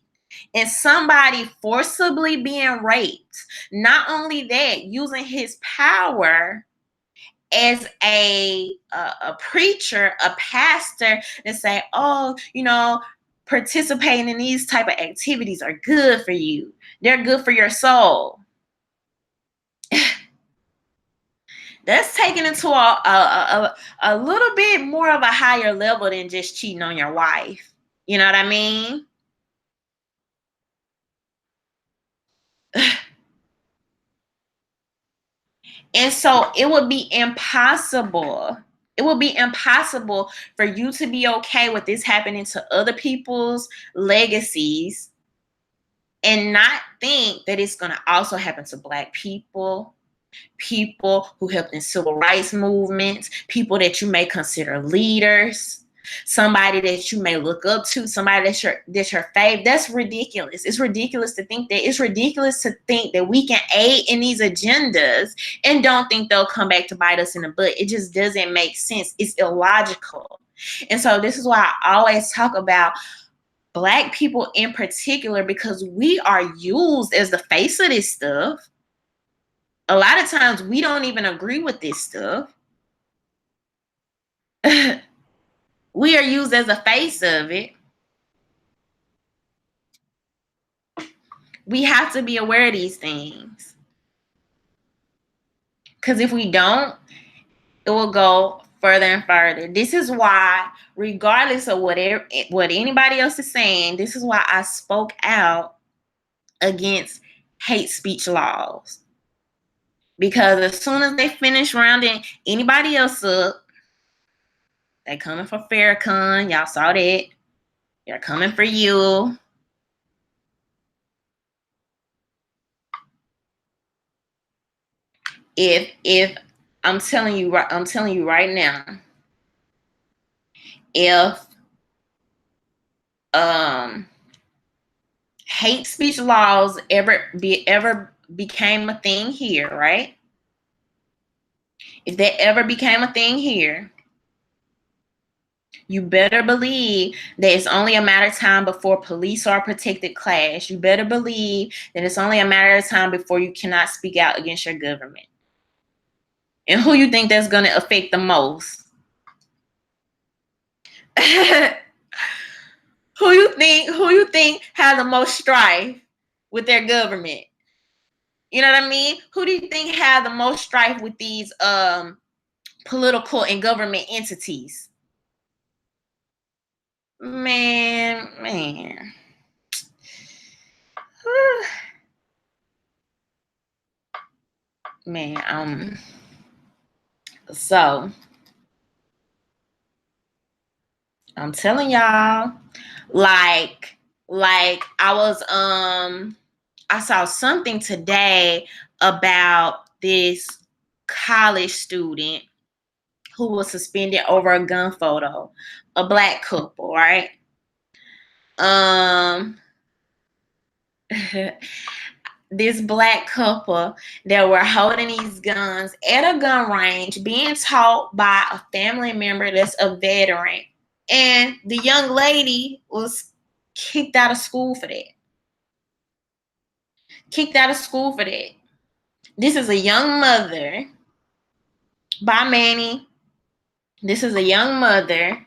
in somebody forcibly being raped, not only that, using his power as a preacher, a pastor, and say, oh, participating in these type of activities are good for you. They're good for your soul. That's taken into a little bit more of a higher level than just cheating on your wife. You know what I mean? And so it would be impossible. It would be impossible for you to be okay with this happening to other people's legacies and not think that it's going to also happen to Black people, people who helped in civil rights movements, people that you may consider leaders, somebody that you may look up to, somebody that's your fave. That's ridiculous. It's ridiculous to think that. It's ridiculous to think that we can aid in these agendas and don't think they'll come back to bite us in the butt. It just doesn't make sense. It's illogical. And so this is why I always talk about Black people in particular, because we are used as the face of this stuff. A lot of times we don't even agree with this stuff. We are used as a face of it. We have to be aware of these things. Because if we don't, it will go further and further. This is why, regardless of what anybody else is saying, this is why I spoke out against hate speech laws. Because as soon as they finish rounding anybody else up, they coming for Farrakhan. Y'all saw that. They're coming for you. If I'm telling you right now, if hate speech laws ever became a thing here, right? If that ever became a thing here, you better believe that it's only a matter of time before police are a protected class. You better believe that it's only a matter of time before you cannot speak out against your government. And who you think that's going to affect the most? Who you think has the most strife with their government? You know what I mean? Who do you think has the most strife with these political and government entities. Man. Man, so I'm telling y'all, like I saw something today about this college student who was suspended over a gun photo, a black couple, right? This black couple that were holding these guns at a gun range, being taught by a family member that's a veteran. And the young lady was kicked out of school for that. This is a young mother, by Manny. This is a young mother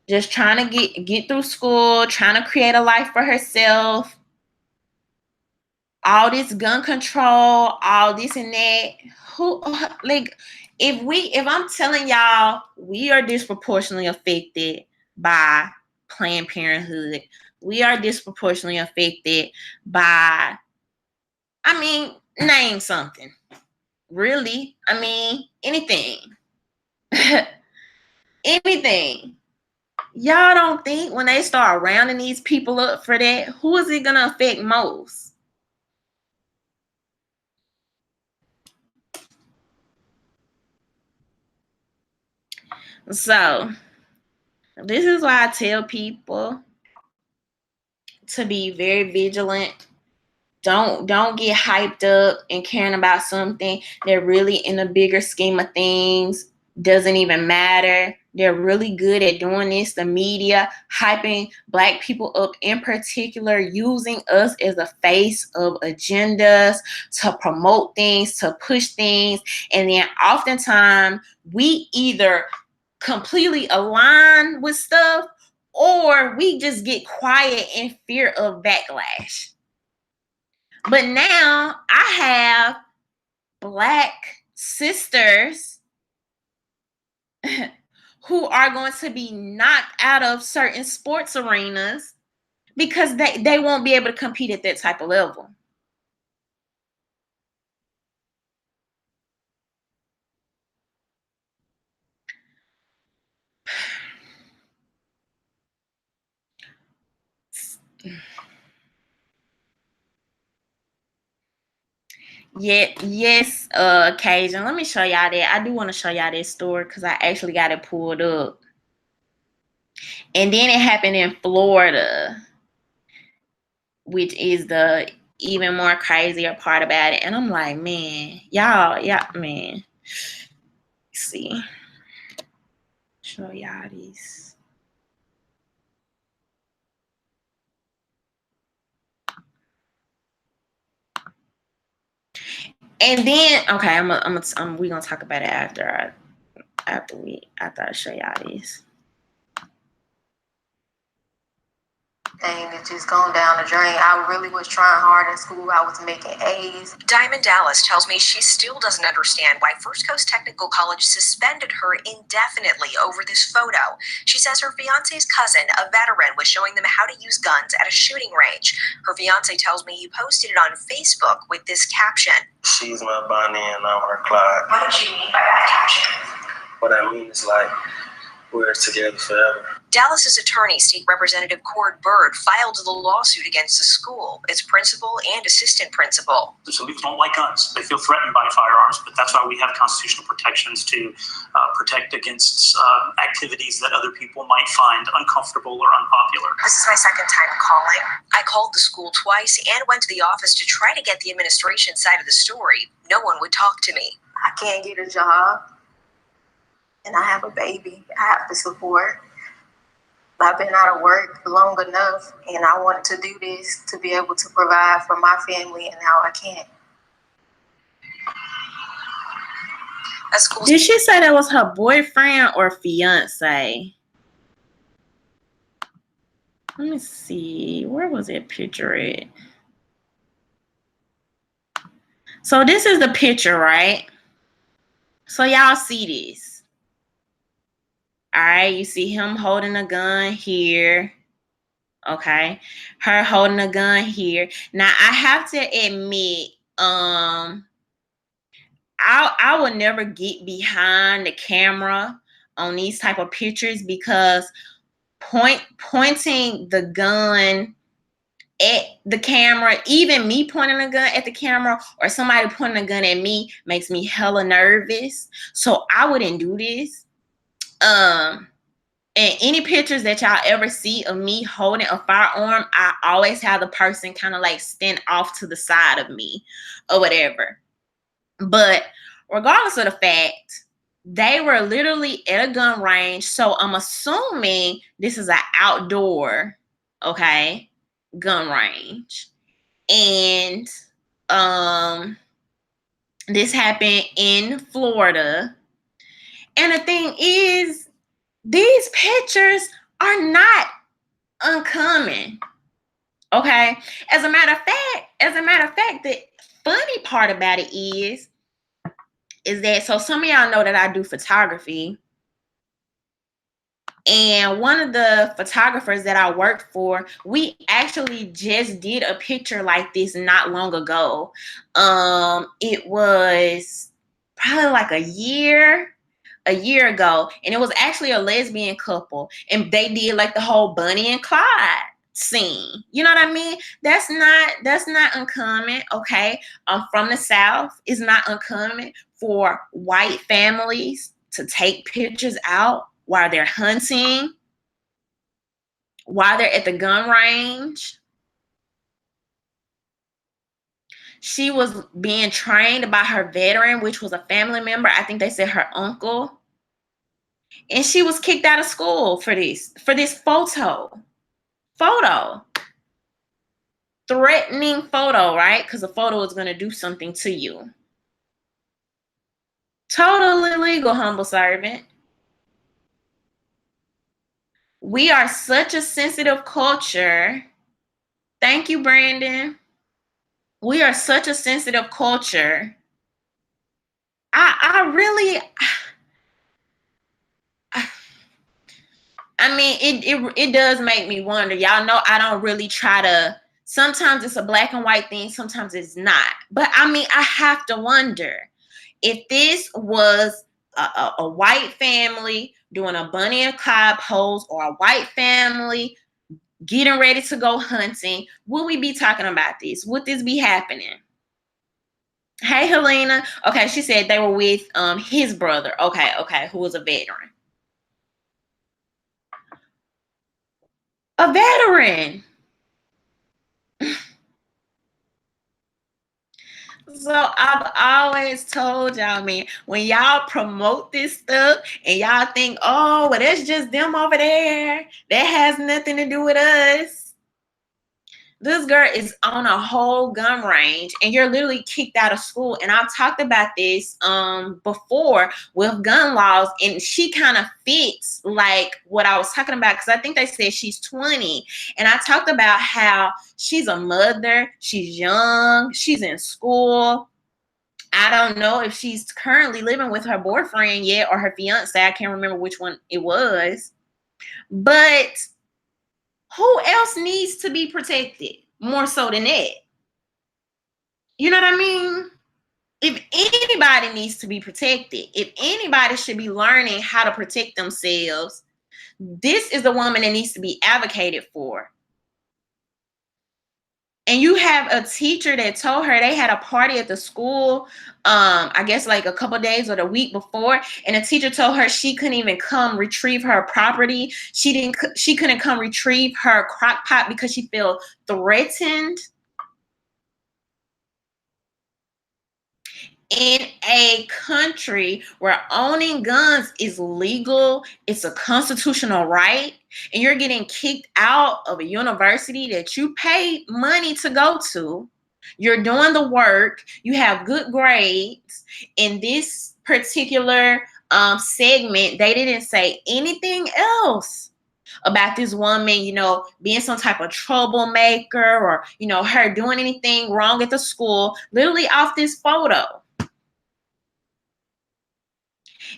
just trying to get through school, trying to create a life for herself. All this gun control, all this and that. Who, like, if I'm telling y'all, we are disproportionately affected by Planned Parenthood. We are disproportionately affected by, I mean, name something. Really? I mean, anything. Anything. Y'all don't think when they start rounding these people up for that, who is it gonna affect most? So this is why I tell people to be very vigilant. Don't get hyped up and caring about something that really, in the bigger scheme of things, doesn't even matter. They're really good at doing this. The media hyping Black people up in particular, using us as a face of agendas to promote things, to push things. And then oftentimes we either completely align with stuff or we just get quiet in fear of backlash. But now I have Black sisters who are going to be knocked out of certain sports arenas because they won't be able to compete at that type of level. Yeah, yes, Cajun. Let me show y'all that. I do want to show y'all this story because I actually got it pulled up. And then it happened in Florida, which is the even more crazier part about it. And I'm like, man, y'all, man. Let's see. Show y'all these. And then, okay, we gonna talk about it after I show y'all this. Thing that just gone down the drain. I really was trying hard in school. I was making A's. Diamond Dallas tells me she still doesn't understand why First Coast Technical College suspended her indefinitely over this photo. She says her fiance's cousin, a veteran, was showing them how to use guns at a shooting range. Her fiance tells me he posted it on Facebook with this caption. She's my Bonnie and I'm her Clyde. What did you mean by that caption? What I mean is like, we're together forever. Dallas's attorney, State Representative Cord Bird, filed the lawsuit against the school, its principal and assistant principal. Some people don't like guns. They feel threatened by firearms, but that's why we have constitutional protections to protect against activities that other people might find uncomfortable or unpopular. This is my second time calling. I called the school twice and went to the office to try to get the administration side of the story. No one would talk to me. I can't get a job, and I have a baby I have to support. I've been out of work long enough, and I wanted to do this to be able to provide for my family, and now I can't. Did she say that was her boyfriend or fiance? Let me see. Where was that picture at? So this is the picture, right? So y'all see this. All right, you see him holding a gun here. Okay. Her holding a gun here. Now I have to admit, I will never get behind the camera on these type of pictures because pointing the gun at the camera, even me pointing a gun at the camera or somebody pointing a gun at me makes me hella nervous. So I wouldn't do this. And any pictures that y'all ever see of me holding a firearm, I always have the person kind of like stand off to the side of me or whatever. But regardless of the fact, they were literally at a gun range. So I'm assuming this is an outdoor, okay, gun range. And this happened in Florida. And the thing is, these pictures are not uncommon. Okay. As a matter of fact, the funny part about it is that, so some of y'all know that I do photography. And one of the photographers that I worked for, we actually just did a picture like this not long ago. It was probably like a year ago, and it was actually a lesbian couple, and they did like the whole Bonnie and Clyde scene. You know what I mean? That's not uncommon. Okay. From the South, it's not uncommon for white families to take pictures out while they're hunting, while they're at the gun range. She was being trained by her veteran, which was a family member. I think they said her uncle. And she was kicked out of school for this photo. Threatening photo, right? Because the photo is going to do something to you. Totally legal, humble servant. We are such a sensitive culture. Thank you, Brandon. We are such a sensitive culture. I really, I mean, it does make me wonder. Y'all know I don't really try to, sometimes it's a black and white thing, sometimes it's not. But I mean, I have to wonder if this was a white family doing a Bonnie and Clyde pose, or a white family getting ready to go hunting, would we be talking about this? Would this be happening? Hey, Helena. Okay, she said they were with his brother. Okay, who was a veteran. A veteran. So I've always told y'all, man, when y'all promote this stuff and y'all think, oh, well, that's just them over there, that has nothing to do with us. This girl is on a whole gun range, and you're literally kicked out of school. And I've talked about this before with gun laws, and she kind of fits like what I was talking about, because I think they said she's 20. And I talked about how she's a mother, she's young, she's in school. I don't know if she's currently living with her boyfriend yet, or her fiance. I can't remember which one it was. But who else needs to be protected more so than that? You know what I mean? If anybody needs to be protected, if anybody should be learning how to protect themselves, this is the woman that needs to be advocated for. And you have a teacher that told her, they had a party at the school, I guess like a couple days or the week before, and the teacher told her she couldn't even come retrieve her property. She couldn't come retrieve her crock pot because she felt threatened. In a country where owning guns is legal, it's a constitutional right, and you're getting kicked out of a university that you paid money to go to, you're doing the work, you have good grades. In this particular segment, they didn't say anything else about this woman, you know, being some type of troublemaker, or, you know, her doing anything wrong at the school, literally off this photo.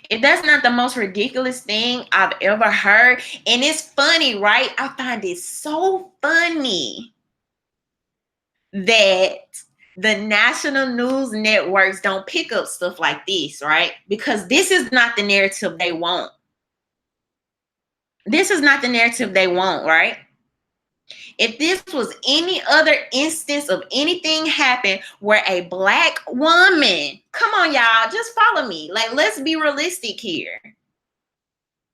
If that's not the most ridiculous thing I've ever heard, and it's funny, right? I find it so funny that the national news networks don't pick up stuff like this, right? Because this is not the narrative they want. This is not the narrative they want, right? If this was any other instance of anything happen where a black woman, come on, y'all, just follow me. Like, let's be realistic here.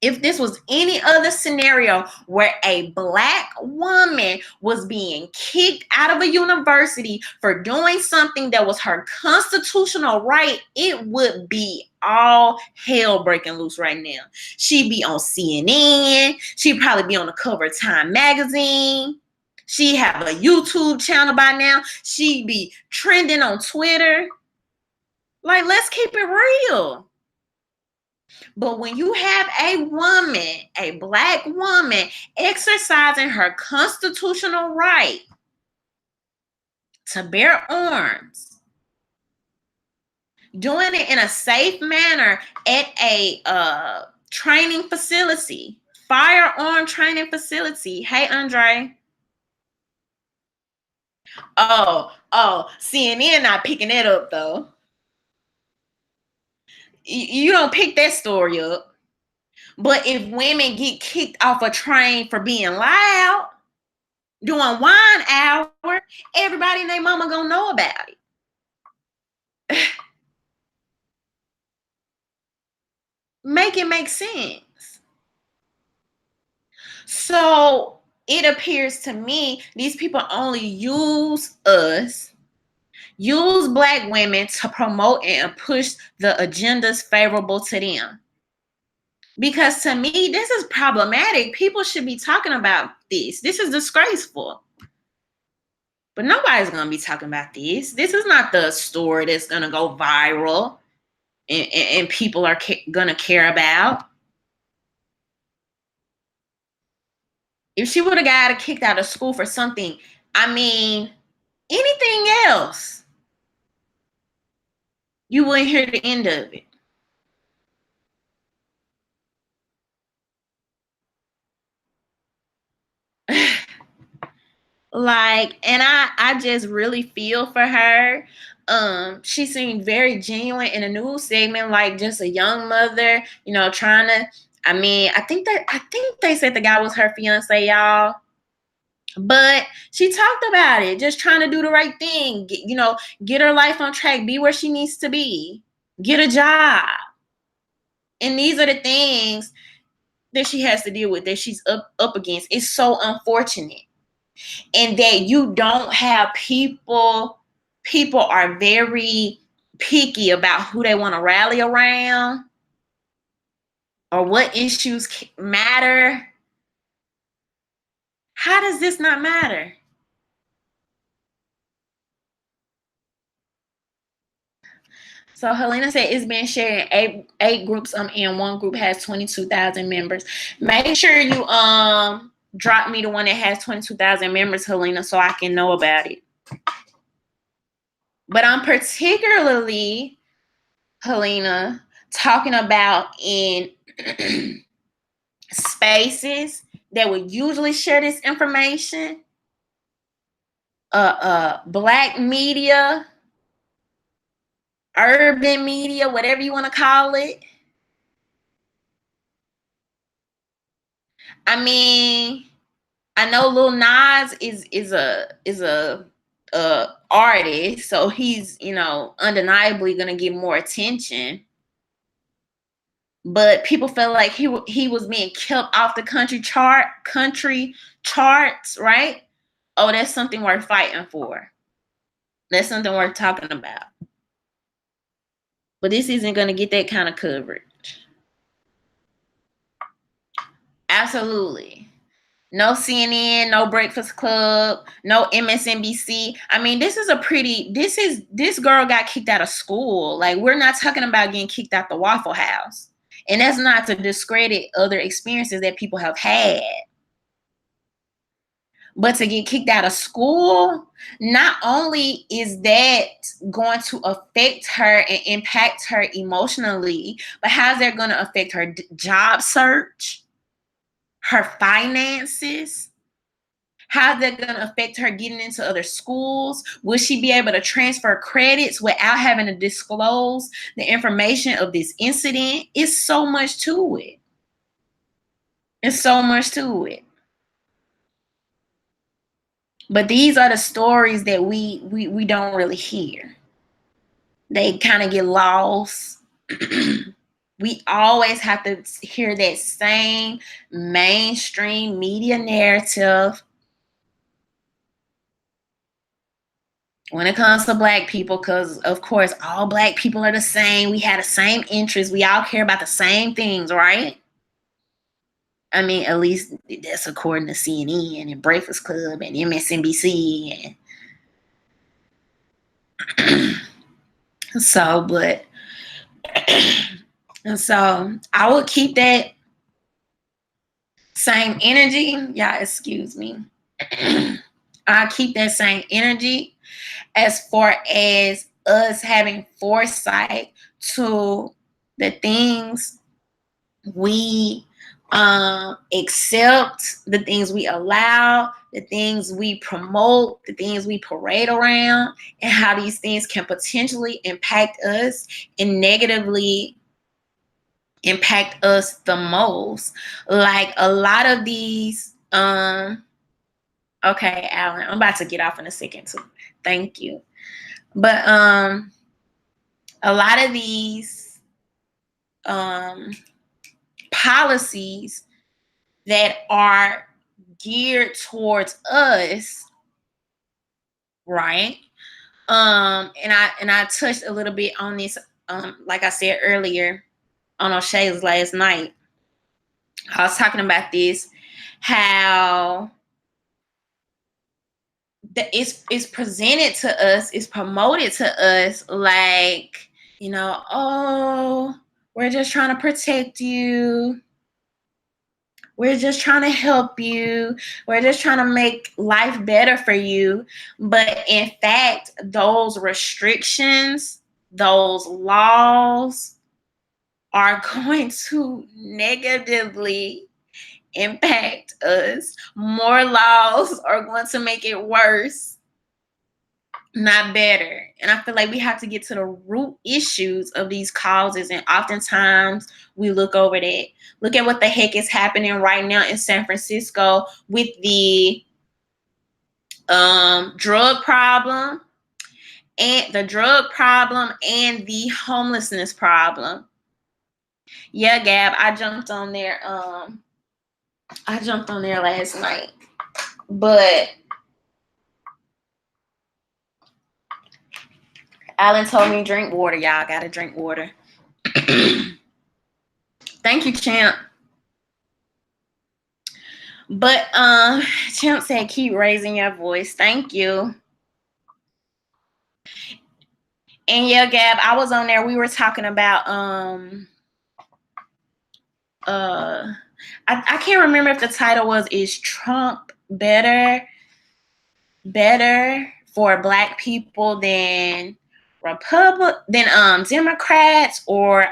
If this was any other scenario where a black woman was being kicked out of a university for doing something that was her constitutional right, it would be all hell breaking loose right now. She'd be on CNN. She'd probably be on the cover of Time magazine. She'd have a YouTube channel by now. She'd be trending on Twitter. Like, let's keep it real. But when you have a woman, a black woman, exercising her constitutional right to bear arms, doing it in a safe manner at a training facility, firearm training facility. Hey, Andre. Oh, CNN not picking that up, though. You don't pick that story up. But if women get kicked off a train for being loud, doing wine hour, everybody and their mama gonna know about it. Make it make sense. So it appears to me these people only use us, use black women to promote and push the agendas favorable to them. Because to me, this is problematic. People should be talking about this. This is disgraceful. But nobody's going to be talking about this. This is not the story that's going to go viral and people are going to care about. If she would have got kicked out of school for something, I mean, anything else, you wouldn't hear the end of it. Like, and I just really feel for her. She seemed very genuine in a news segment, like just a young mother, you know, trying to. I mean, I think they said the guy was her fiance, y'all. But she talked about it, just trying to do the right thing, get her life on track, be where she needs to be, get a job. And these are the things that she has to deal with, that she's up against. It's so unfortunate. And that you don't have people are very picky about who they want to rally around or what issues matter. How does this not matter? So Helena said it's been shared in eight groups, and one group has 22,000 members. Make sure you drop me the one that has 22,000 members, Helena, so I can know about it. But I'm particularly, Helena, talking about in spaces that would usually share this information, black media, urban media, whatever you want to call it. I mean, I know Lil Nas is a artist, so he's, undeniably gonna get more attention. But people felt like he was being kept off the country charts, right? Oh, that's something worth fighting for. That's something worth talking about. But this isn't gonna get that kind of coverage. Absolutely. No CNN, no Breakfast Club, no MSNBC. I mean, this girl got kicked out of school. Like, we're not talking about getting kicked out the Waffle House. And that's not to discredit other experiences that people have had. But to get kicked out of school, not only is that going to affect her and impact her emotionally, but how's that going to affect her job search, her finances? How's that going to affect her getting into other schools? Will she be able to transfer credits without having to disclose the information of this incident? It's so much to it. It's so much to it. But these are the stories that we don't really hear. They kind of get lost. We always have to hear that same mainstream media narrative when it comes to Black people, because of course all Black people are the same. We have the same interests. We all care about the same things, right? I mean, at least that's according to CNN and Breakfast Club and MSNBC. And so I would keep that same energy. Y'all excuse me. I keep that same energy as far as us having foresight to the things we accept, the things we allow, the things we promote, the things we parade around, and how these things can potentially impact us and negatively impact us the most. Like a lot of these okay, Alan, I'm about to get off in a second too. Thank you. But a lot of these policies that are geared towards us, right? And I touched a little bit on this, like I said earlier on O'Shea's last night. I was talking about this, how it's presented to us, it's promoted to us like, you know, oh, we're just trying to protect you. We're just trying to help you. We're just trying to make life better for you. But in fact, those restrictions, those laws are going to negatively impact us. More laws are going to make it worse, not better. And I feel like we have to get to the root issues of these causes. And oftentimes we look over that. Look at what the heck is happening right now in San Francisco with the drug problem and the homelessness problem. Yeah, Gab, I jumped on there last night. But Alan told me drink water, y'all. Gotta drink water. Thank you, Champ. But Champ said keep raising your voice. Thank you. And yeah, Gab, I was on there. We were talking about I can't remember if the title was "Is Trump better for Black people than Democrats, or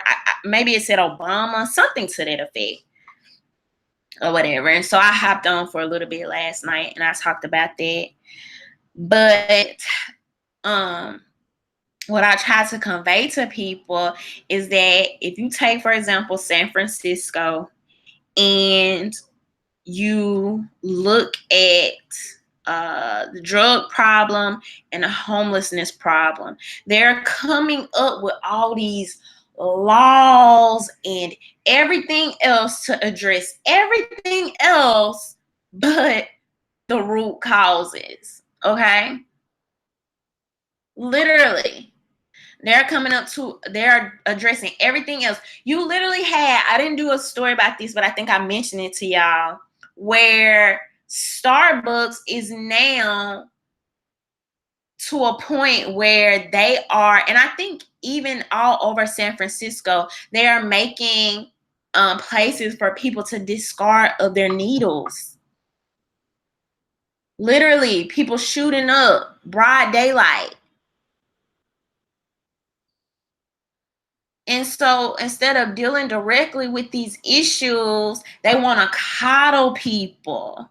maybe it said Obama, something to that effect, or whatever. And so I hopped on for a little bit last night and I talked about that. But what I try to convey to people is that if you take, for example, San Francisco, and you look at the drug problem and the homelessness problem, they're coming up with all these laws and everything else to address everything else but the root causes. Okay? Literally. They're addressing everything else. You literally I didn't do a story about this, but I think I mentioned it to y'all, where Starbucks is now to a point where they are, and I think even all over San Francisco, they are making places for people to discard of their needles. Literally, people shooting up, broad daylight. And so instead of dealing directly with these issues, they want to coddle people.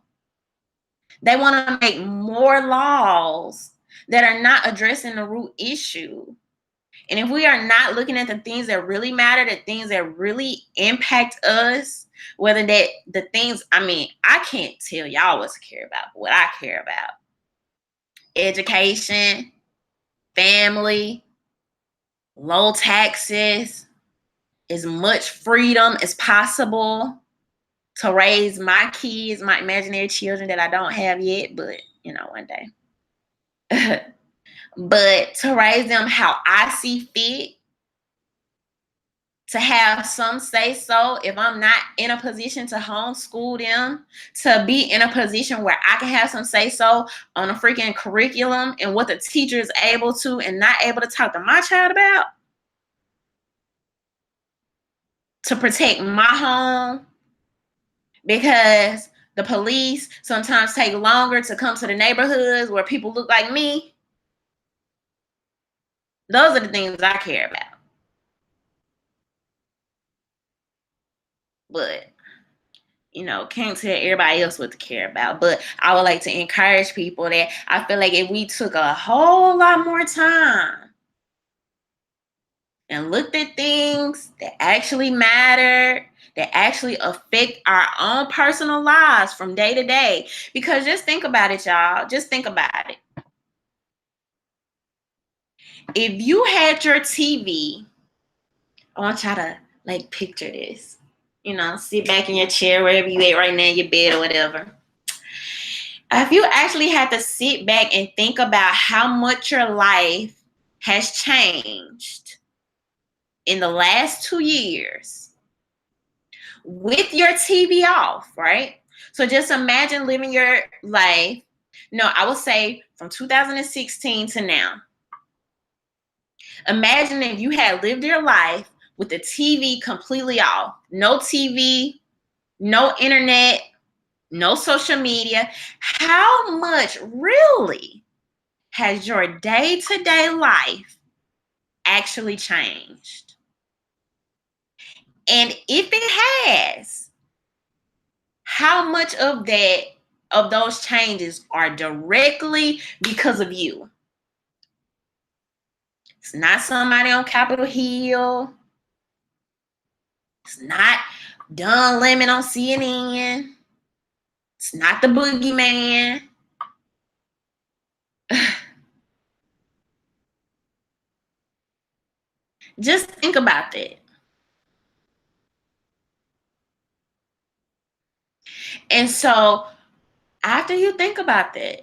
They want to make more laws that are not addressing the root issue. And if we are not looking at the things that really matter, the things that really impact us, whether that the things, I mean, I can't tell y'all what to care about, but what I care about: education, family, low taxes, as much freedom as possible to raise my kids, my imaginary children that I don't have yet, but one day. But to raise them how I see fit, to have some say so if I'm not in a position to homeschool them, to be in a position where I can have some say so on a freaking curriculum and what the teacher is able to and not able to talk to my child about, to protect my home, because the police sometimes take longer to come to the neighborhoods where people look like me. Those are the things I care about. But, can't tell everybody else what to care about. But I would like to encourage people that I feel like if we took a whole lot more time and looked at things that actually matter, that actually affect our own personal lives from day to day. Because just think about it, y'all. Just think about it. If you had your TV, I want y'all to picture this. Sit back in your chair, wherever you at right now, your bed or whatever. If you actually had to sit back and think about how much your life has changed in the last 2 years with your TV off, right? So just imagine living your life. No, I would say from 2016 to now. Imagine if you had lived your life with the TV completely off. No TV, no internet, no social media. How much really has your day-to-day life actually changed? And if it has, how much of those changes are directly because of you? It's not somebody on Capitol Hill. It's not Don Lemon on CNN. It's not the boogeyman. Just think about that. And so after you think about that,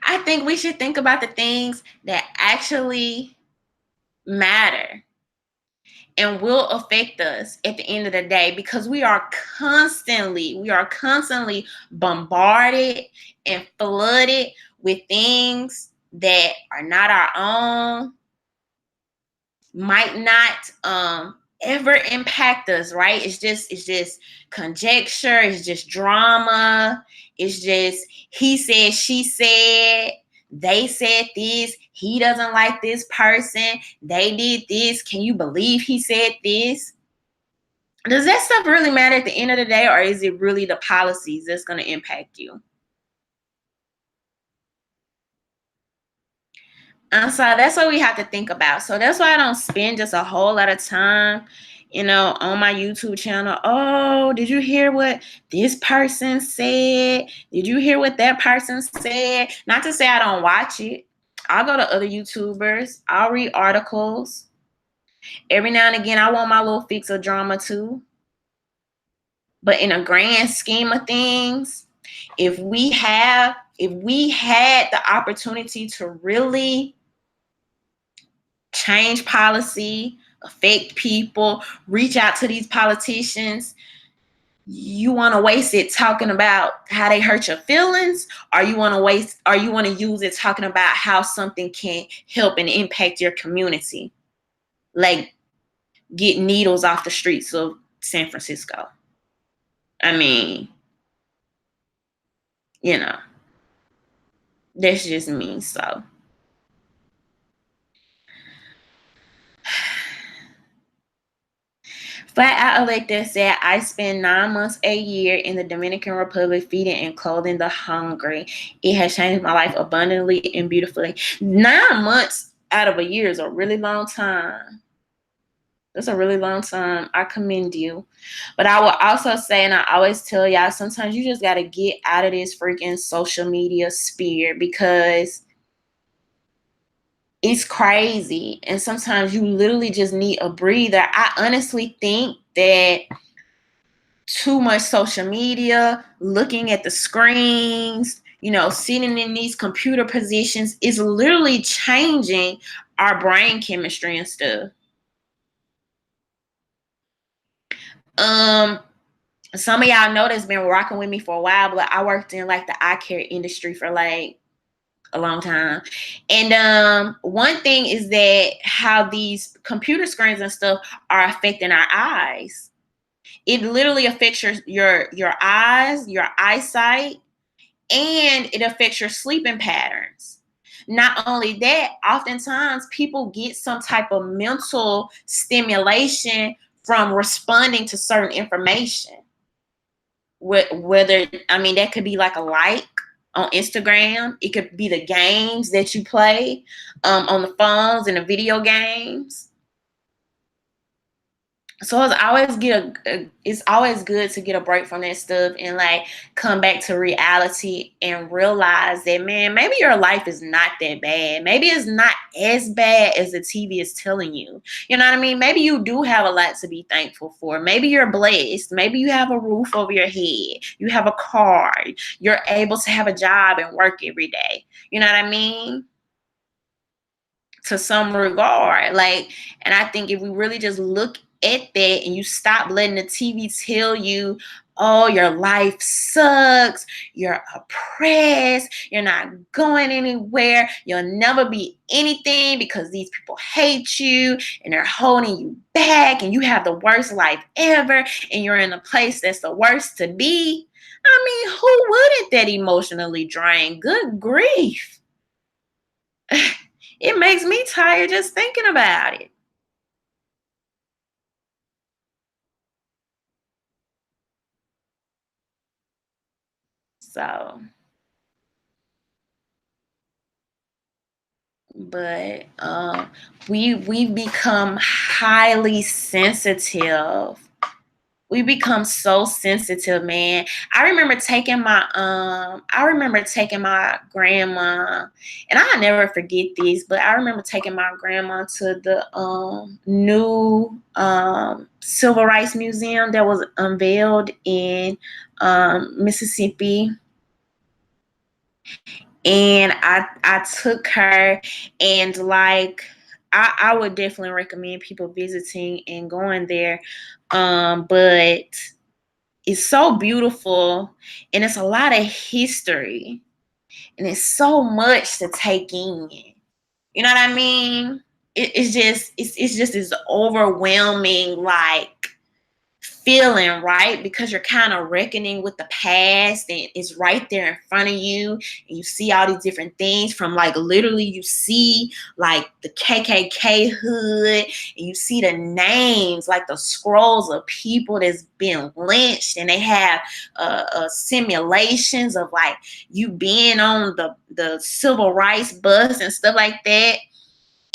I think we should think about the things that actually matter and will affect us at the end of the day, because we are constantly bombarded and flooded with things that are not our own, might not ever impact us, right? It's just conjecture, it's just drama, it's just he said, she said, they said this, he doesn't like this person, they did this, can you believe he said this? Does that stuff really matter at the end of the day, or is it really the policies that's going to impact you? And so that's what we have to think about. So that's why I don't spend just a whole lot of time, on my YouTube channel. Oh, did you hear what this person said? Did you hear what that person said? Not to say I don't watch it. I'll go to other YouTubers. I'll read articles. Every now and again, I want my little fix of drama too. But in a grand scheme of things, if we had the opportunity to really change policy, affect people, reach out to these politicians, you want to waste it talking about how they hurt your feelings, or you want to use it talking about how something can help and impact your community, like get needles off the streets of San Francisco? I mean, you know, that's just me. So Flat Out Elected said, I spend 9 months a year in the Dominican Republic feeding and clothing the hungry. It has changed my life abundantly and beautifully. 9 months out of a year is a really long time. That's a really long time. I commend you. But I will also say, and I always tell y'all, sometimes you just got to get out of this freaking social media sphere because it's crazy. And sometimes you literally just need a breather. I honestly think that too much social media, looking at the screens, sitting in these computer positions is literally changing our brain chemistry and stuff. Some of y'all know that's been rocking with me for a while, but I worked in like the eye care industry for like a long time. And one thing is that how these computer screens and stuff are affecting our eyes. It literally affects your eyes, your eyesight, and it affects your sleeping patterns. Not only that, oftentimes people get some type of mental stimulation from responding to certain information. Whether, that could be like a like on Instagram. It could be the games that you play on the phones and the video games. So it's always good to get a break from that stuff and like come back to reality and realize that, man, maybe your life is not that bad. Maybe it's not as bad as the TV is telling you. You know what I mean? Maybe you do have a lot to be thankful for. Maybe you're blessed. Maybe you have a roof over your head. You have a car. You're able to have a job and work every day. You know what I mean? To some regard. And I think if we really just look at that and you stop letting the TV tell you, oh, your life sucks, you're oppressed, you're not going anywhere, you'll never be anything because these people hate you and they're holding you back and you have the worst life ever and you're in a place that's the worst to be. Who wouldn't that emotionally drain? Good grief. It makes me tired just thinking about it. So, but we've become highly sensitive. We become so sensitive, man. I remember taking my grandma, and I'll never forget this, but I remember taking my grandma to the new Civil Rights Museum that was unveiled in Mississippi. And I took her, and like I would definitely recommend people visiting and going there. But it's so beautiful and it's a lot of history and it's so much to take in. You know what I mean? It's just this overwhelming like feeling, right? Because you're kind of reckoning with the past and it's right there in front of you and you see all these different things from like literally you see like the KKK hood and you see the names, like the scrolls of people that's been lynched, and they have simulations of like you being on the civil rights bus and stuff like that.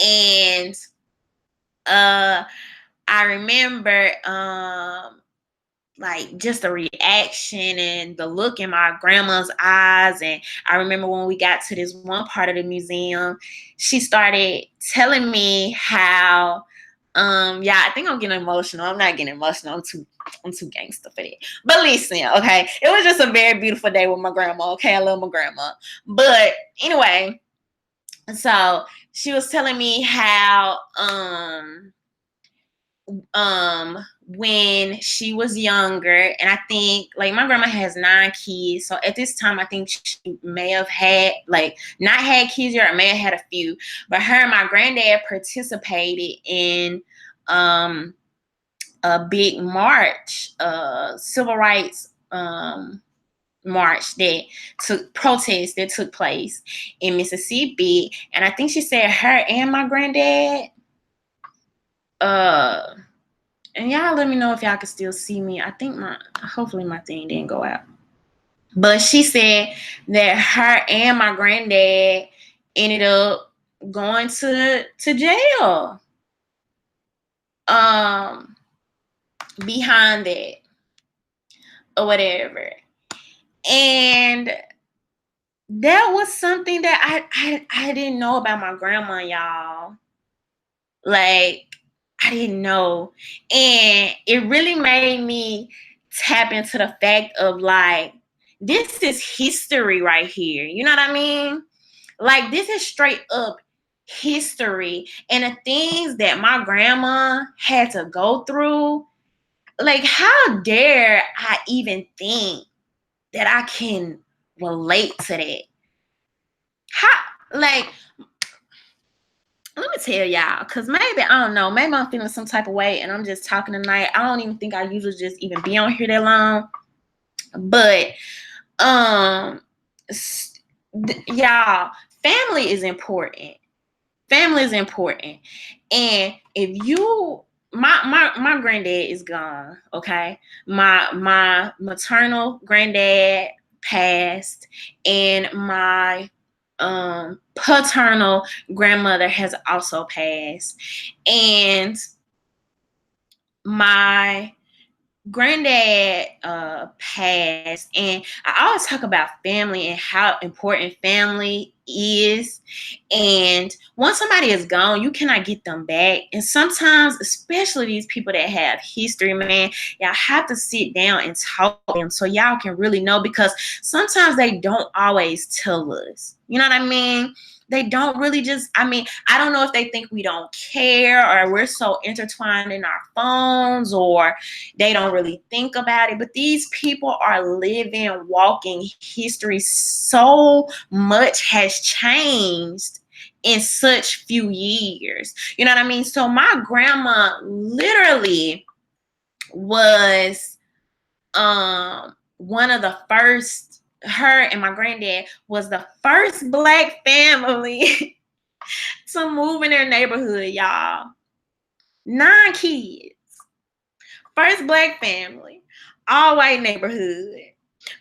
And I remember like just the reaction and the look in my grandma's eyes. And I remember when we got to this one part of the museum, she started telling me how I think I'm getting emotional. I'm not getting emotional. I'm too gangster for that. But listen, okay, it was just a very beautiful day with my grandma. Okay, I love my grandma. But anyway, so she was telling me how when she was younger, and I think like my grandma has 9 kids, so at this time I think she may have had like not had kids yet, or may have had a few, but her and my granddad participated in a big march, civil rights protest that took place in Mississippi. And I think she said her and my granddad. And y'all let me know if y'all can still see me. I think hopefully my thing didn't go out. But she said that her and my granddad ended up going to jail. Behind that or whatever. And that was something that I didn't know about my grandma, y'all. Like, I didn't know. And it really made me tap into the fact of, like, this is history right here. You know what I mean? Like, this is straight up history. And the things that my grandma had to go through, like, how dare I even think that I can relate to that? Like, let me tell y'all, because maybe, I don't know, maybe I'm feeling some type of way and I'm just talking tonight. I don't even think I usually just even be on here that long. But, y'all, family is important. Family is important. And if you, my granddad is gone, okay? My maternal granddad passed, and my paternal grandmother has also passed. And my granddad passed, and I always talk about family and how important family is. And once somebody is gone, you cannot get them back. And sometimes, especially these people that have history, man, y'all have to sit down and talk to them so y'all can really know, because sometimes they don't always tell us. You know what I mean? They don't really just, I mean, I don't know if they think we don't care, or we're so intertwined in our phones, or they don't really think about it. But these people are living, walking history. So much has changed in such few years. You know what I mean? So my grandma literally was one of the first, her and my granddad was the first Black family to move in their neighborhood, y'all. 9 kids. First Black family. All white neighborhood.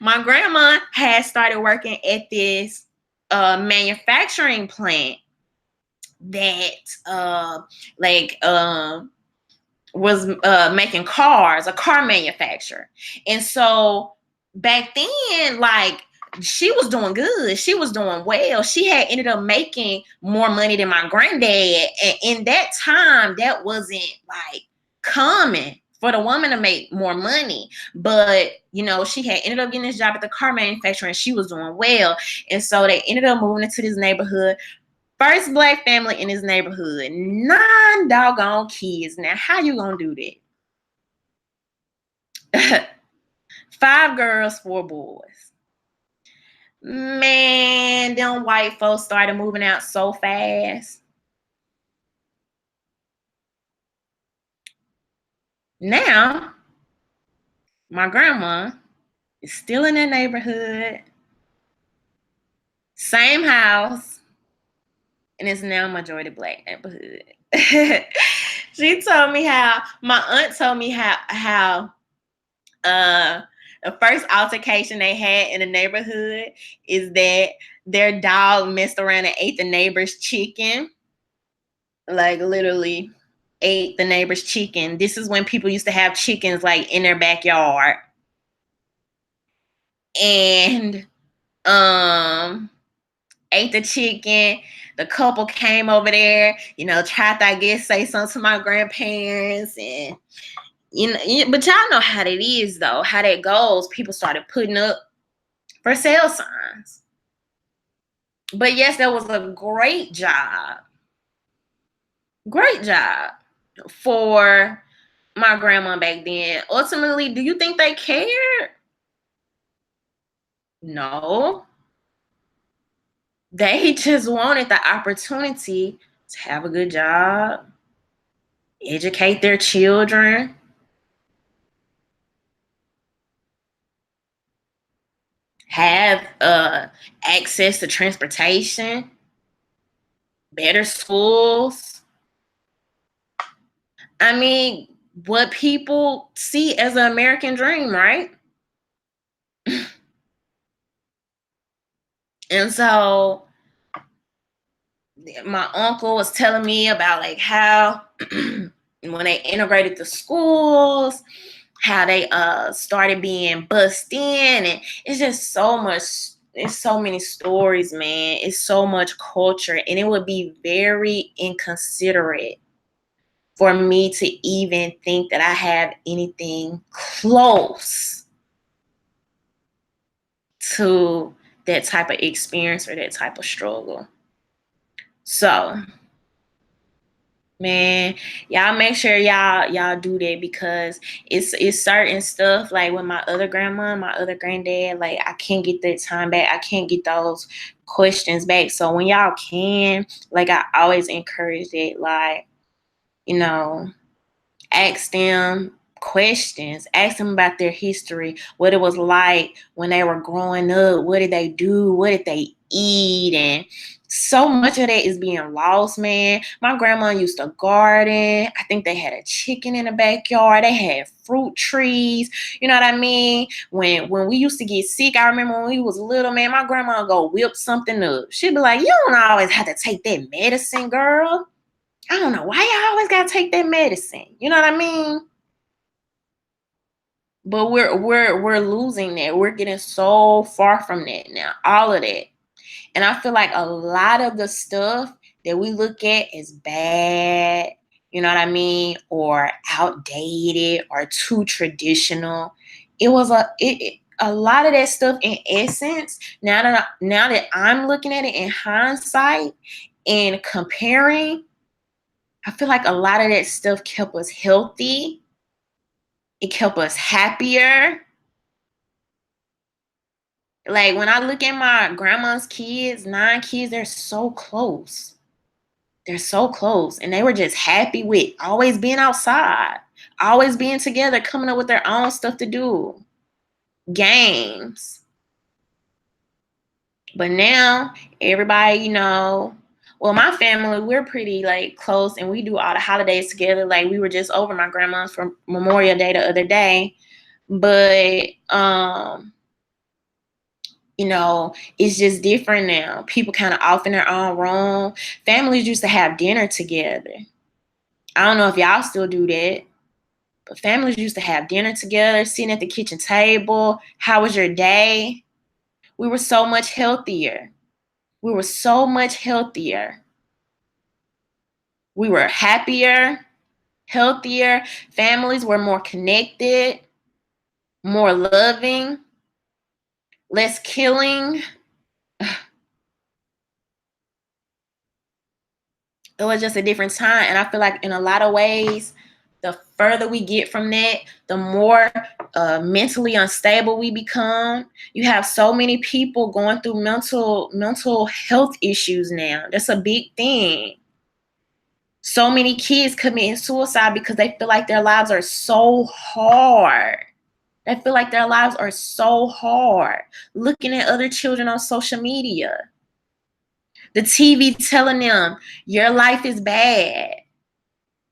My grandma had started working at this manufacturing plant that was making cars, a car manufacturer. And so back then, like, she was doing good. She was doing well. She had ended up making more money than my granddad. And in that time, that wasn't like common for the woman to make more money. But, you know, she had ended up getting this job at the car manufacturer, and she was doing well. And so they ended up moving into this neighborhood. First Black family in this neighborhood. 9 doggone kids. Now, how you gonna do that? 5 girls, 4 boys. Man, them white folks started moving out so fast. Now, my grandma is still in that neighborhood. Same house. And it's now majority Black neighborhood. She told me how, my aunt told me how the first altercation they had in the neighborhood is that their dog messed around and ate the neighbor's chicken. Like, literally ate the neighbor's chicken. This is when people used to have chickens, like, in their backyard. And ate the chicken. The couple came over there, you know, tried to, I guess, say something to my grandparents. And you know, but y'all know how that is, though, how that goes. People started putting up for sale signs. But yes, that was a great job. Great job for my grandma back then. Ultimately, do you think they cared? No. They just wanted the opportunity to have a good job, educate their children. have access to transportation, better schools. I mean, what people see as an American dream, right? And so my uncle was telling me about like how when they integrated the schools, how they started being bussed in, and it's just so much. It's so many stories, man. It's so much culture, and it would be very inconsiderate for me to even think that I have anything close to that type of experience or that type of struggle. So, man, y'all make sure y'all do that, because it's certain stuff like with my other grandma, my other granddad, like I can't get that time back. I can't get those questions back. So when y'all can, like I always encourage it, like, you know, ask them questions, ask them about their history, what it was like when they were growing up, what did they do, what did they eat, and so much of that is being lost, man. My grandma used to garden. I think they had a chicken in the backyard. They had fruit trees. You know what I mean? When we used to get sick, I remember when we was little, man, my grandma would go whip something up. She'd be like, you don't always have to take that medicine, girl. I don't know why you always gotta take that medicine. You know what I mean? But we're losing that. We're getting so far from that now. All of that. And I feel like a lot of the stuff that we look at as bad, you know what I mean, or outdated or too traditional, it was a lot of that stuff in essence. Now that I'm looking at it in hindsight and comparing, I feel like a lot of that stuff kept us healthy. It kept us happier. Like when I look at my grandma's kids, 9 kids, they're so close. They're so close. And they were just happy with always being outside, always being together, coming up with their own stuff to do, games. But now everybody, you know, well, my family, we're pretty like close, and we do all the holidays together. Like we were just over my grandma's for Memorial Day the other day. But you know, it's just different now. People kind of off in their own room. Families used to have dinner together. I don't know if y'all still do that, but families used to have dinner together, sitting at the kitchen table. How was your day? We were so much healthier. We were so much healthier. We were happier, healthier. Families were more connected, more loving, less killing. It was just a different time. And I feel like in a lot of ways, the further we get from that, the more mentally unstable we become. You have so many people going through mental health issues now. That's a big thing. So many kids committing suicide because they feel like their lives are so hard. They feel like their lives are so hard. Looking at other children on social media. The TV telling them your life is bad.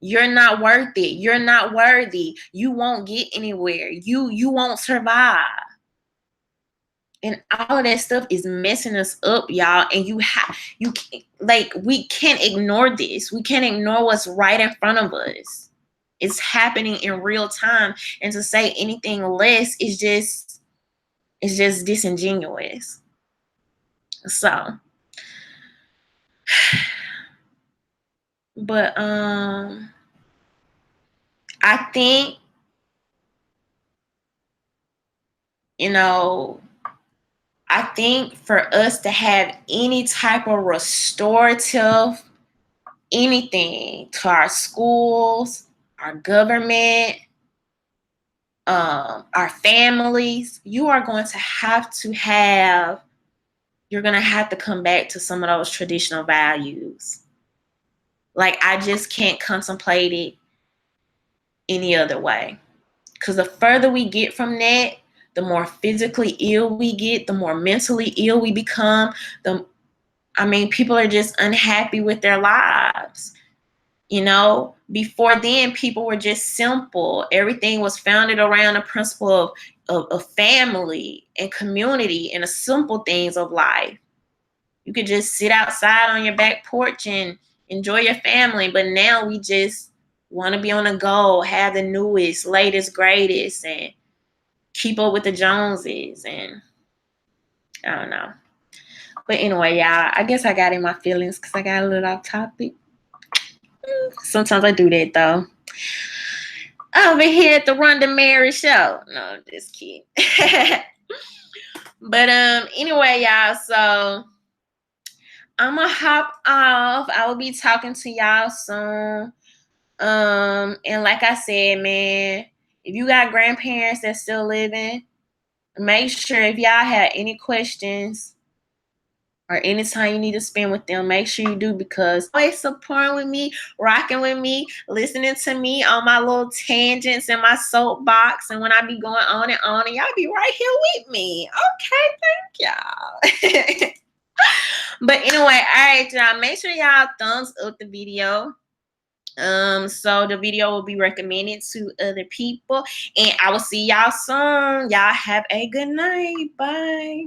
You're not worth it. You're not worthy. You won't get anywhere. You won't survive. And all of that stuff is messing us up, y'all. And we can't ignore this. We can't ignore what's right in front of us. It's happening in real time. And to say anything less is just disingenuous. So, but I think, you know, I think for us to have any type of restorative anything to our schools, our government, our families, you're going to have to come back to some of those traditional values. Like, I just can't contemplate it any other way. Because the further we get from that, the more physically ill we get, the more mentally ill we become. People are just unhappy with their lives. You know, before then, people were just simple. Everything was founded around the principle of family and community and the simple things of life. You could just sit outside on your back porch and enjoy your family. But now we just want to be on the go, have the newest, latest, greatest, and keep up with the Joneses. And I don't know. But anyway, y'all, I guess I got in my feelings because I got a little off topic. Sometimes I do that, though. Over here at the RhondaMary show. No, I'm just kidding. But anyway, y'all, so I'm gonna hop off. I will be talking to y'all soon. And like I said, man, if you got grandparents that's still living, make sure if y'all have any questions or anytime you need to spend with them, make sure you do, because always supporting with me, rocking with me, listening to me on my little tangents and my soapbox, and when I be going on, and y'all be right here with me. Okay, thank y'all. But anyway, all right, y'all, make sure y'all thumbs up the video. So the video will be recommended to other people, and I will see y'all soon. Y'all have a good night. Bye.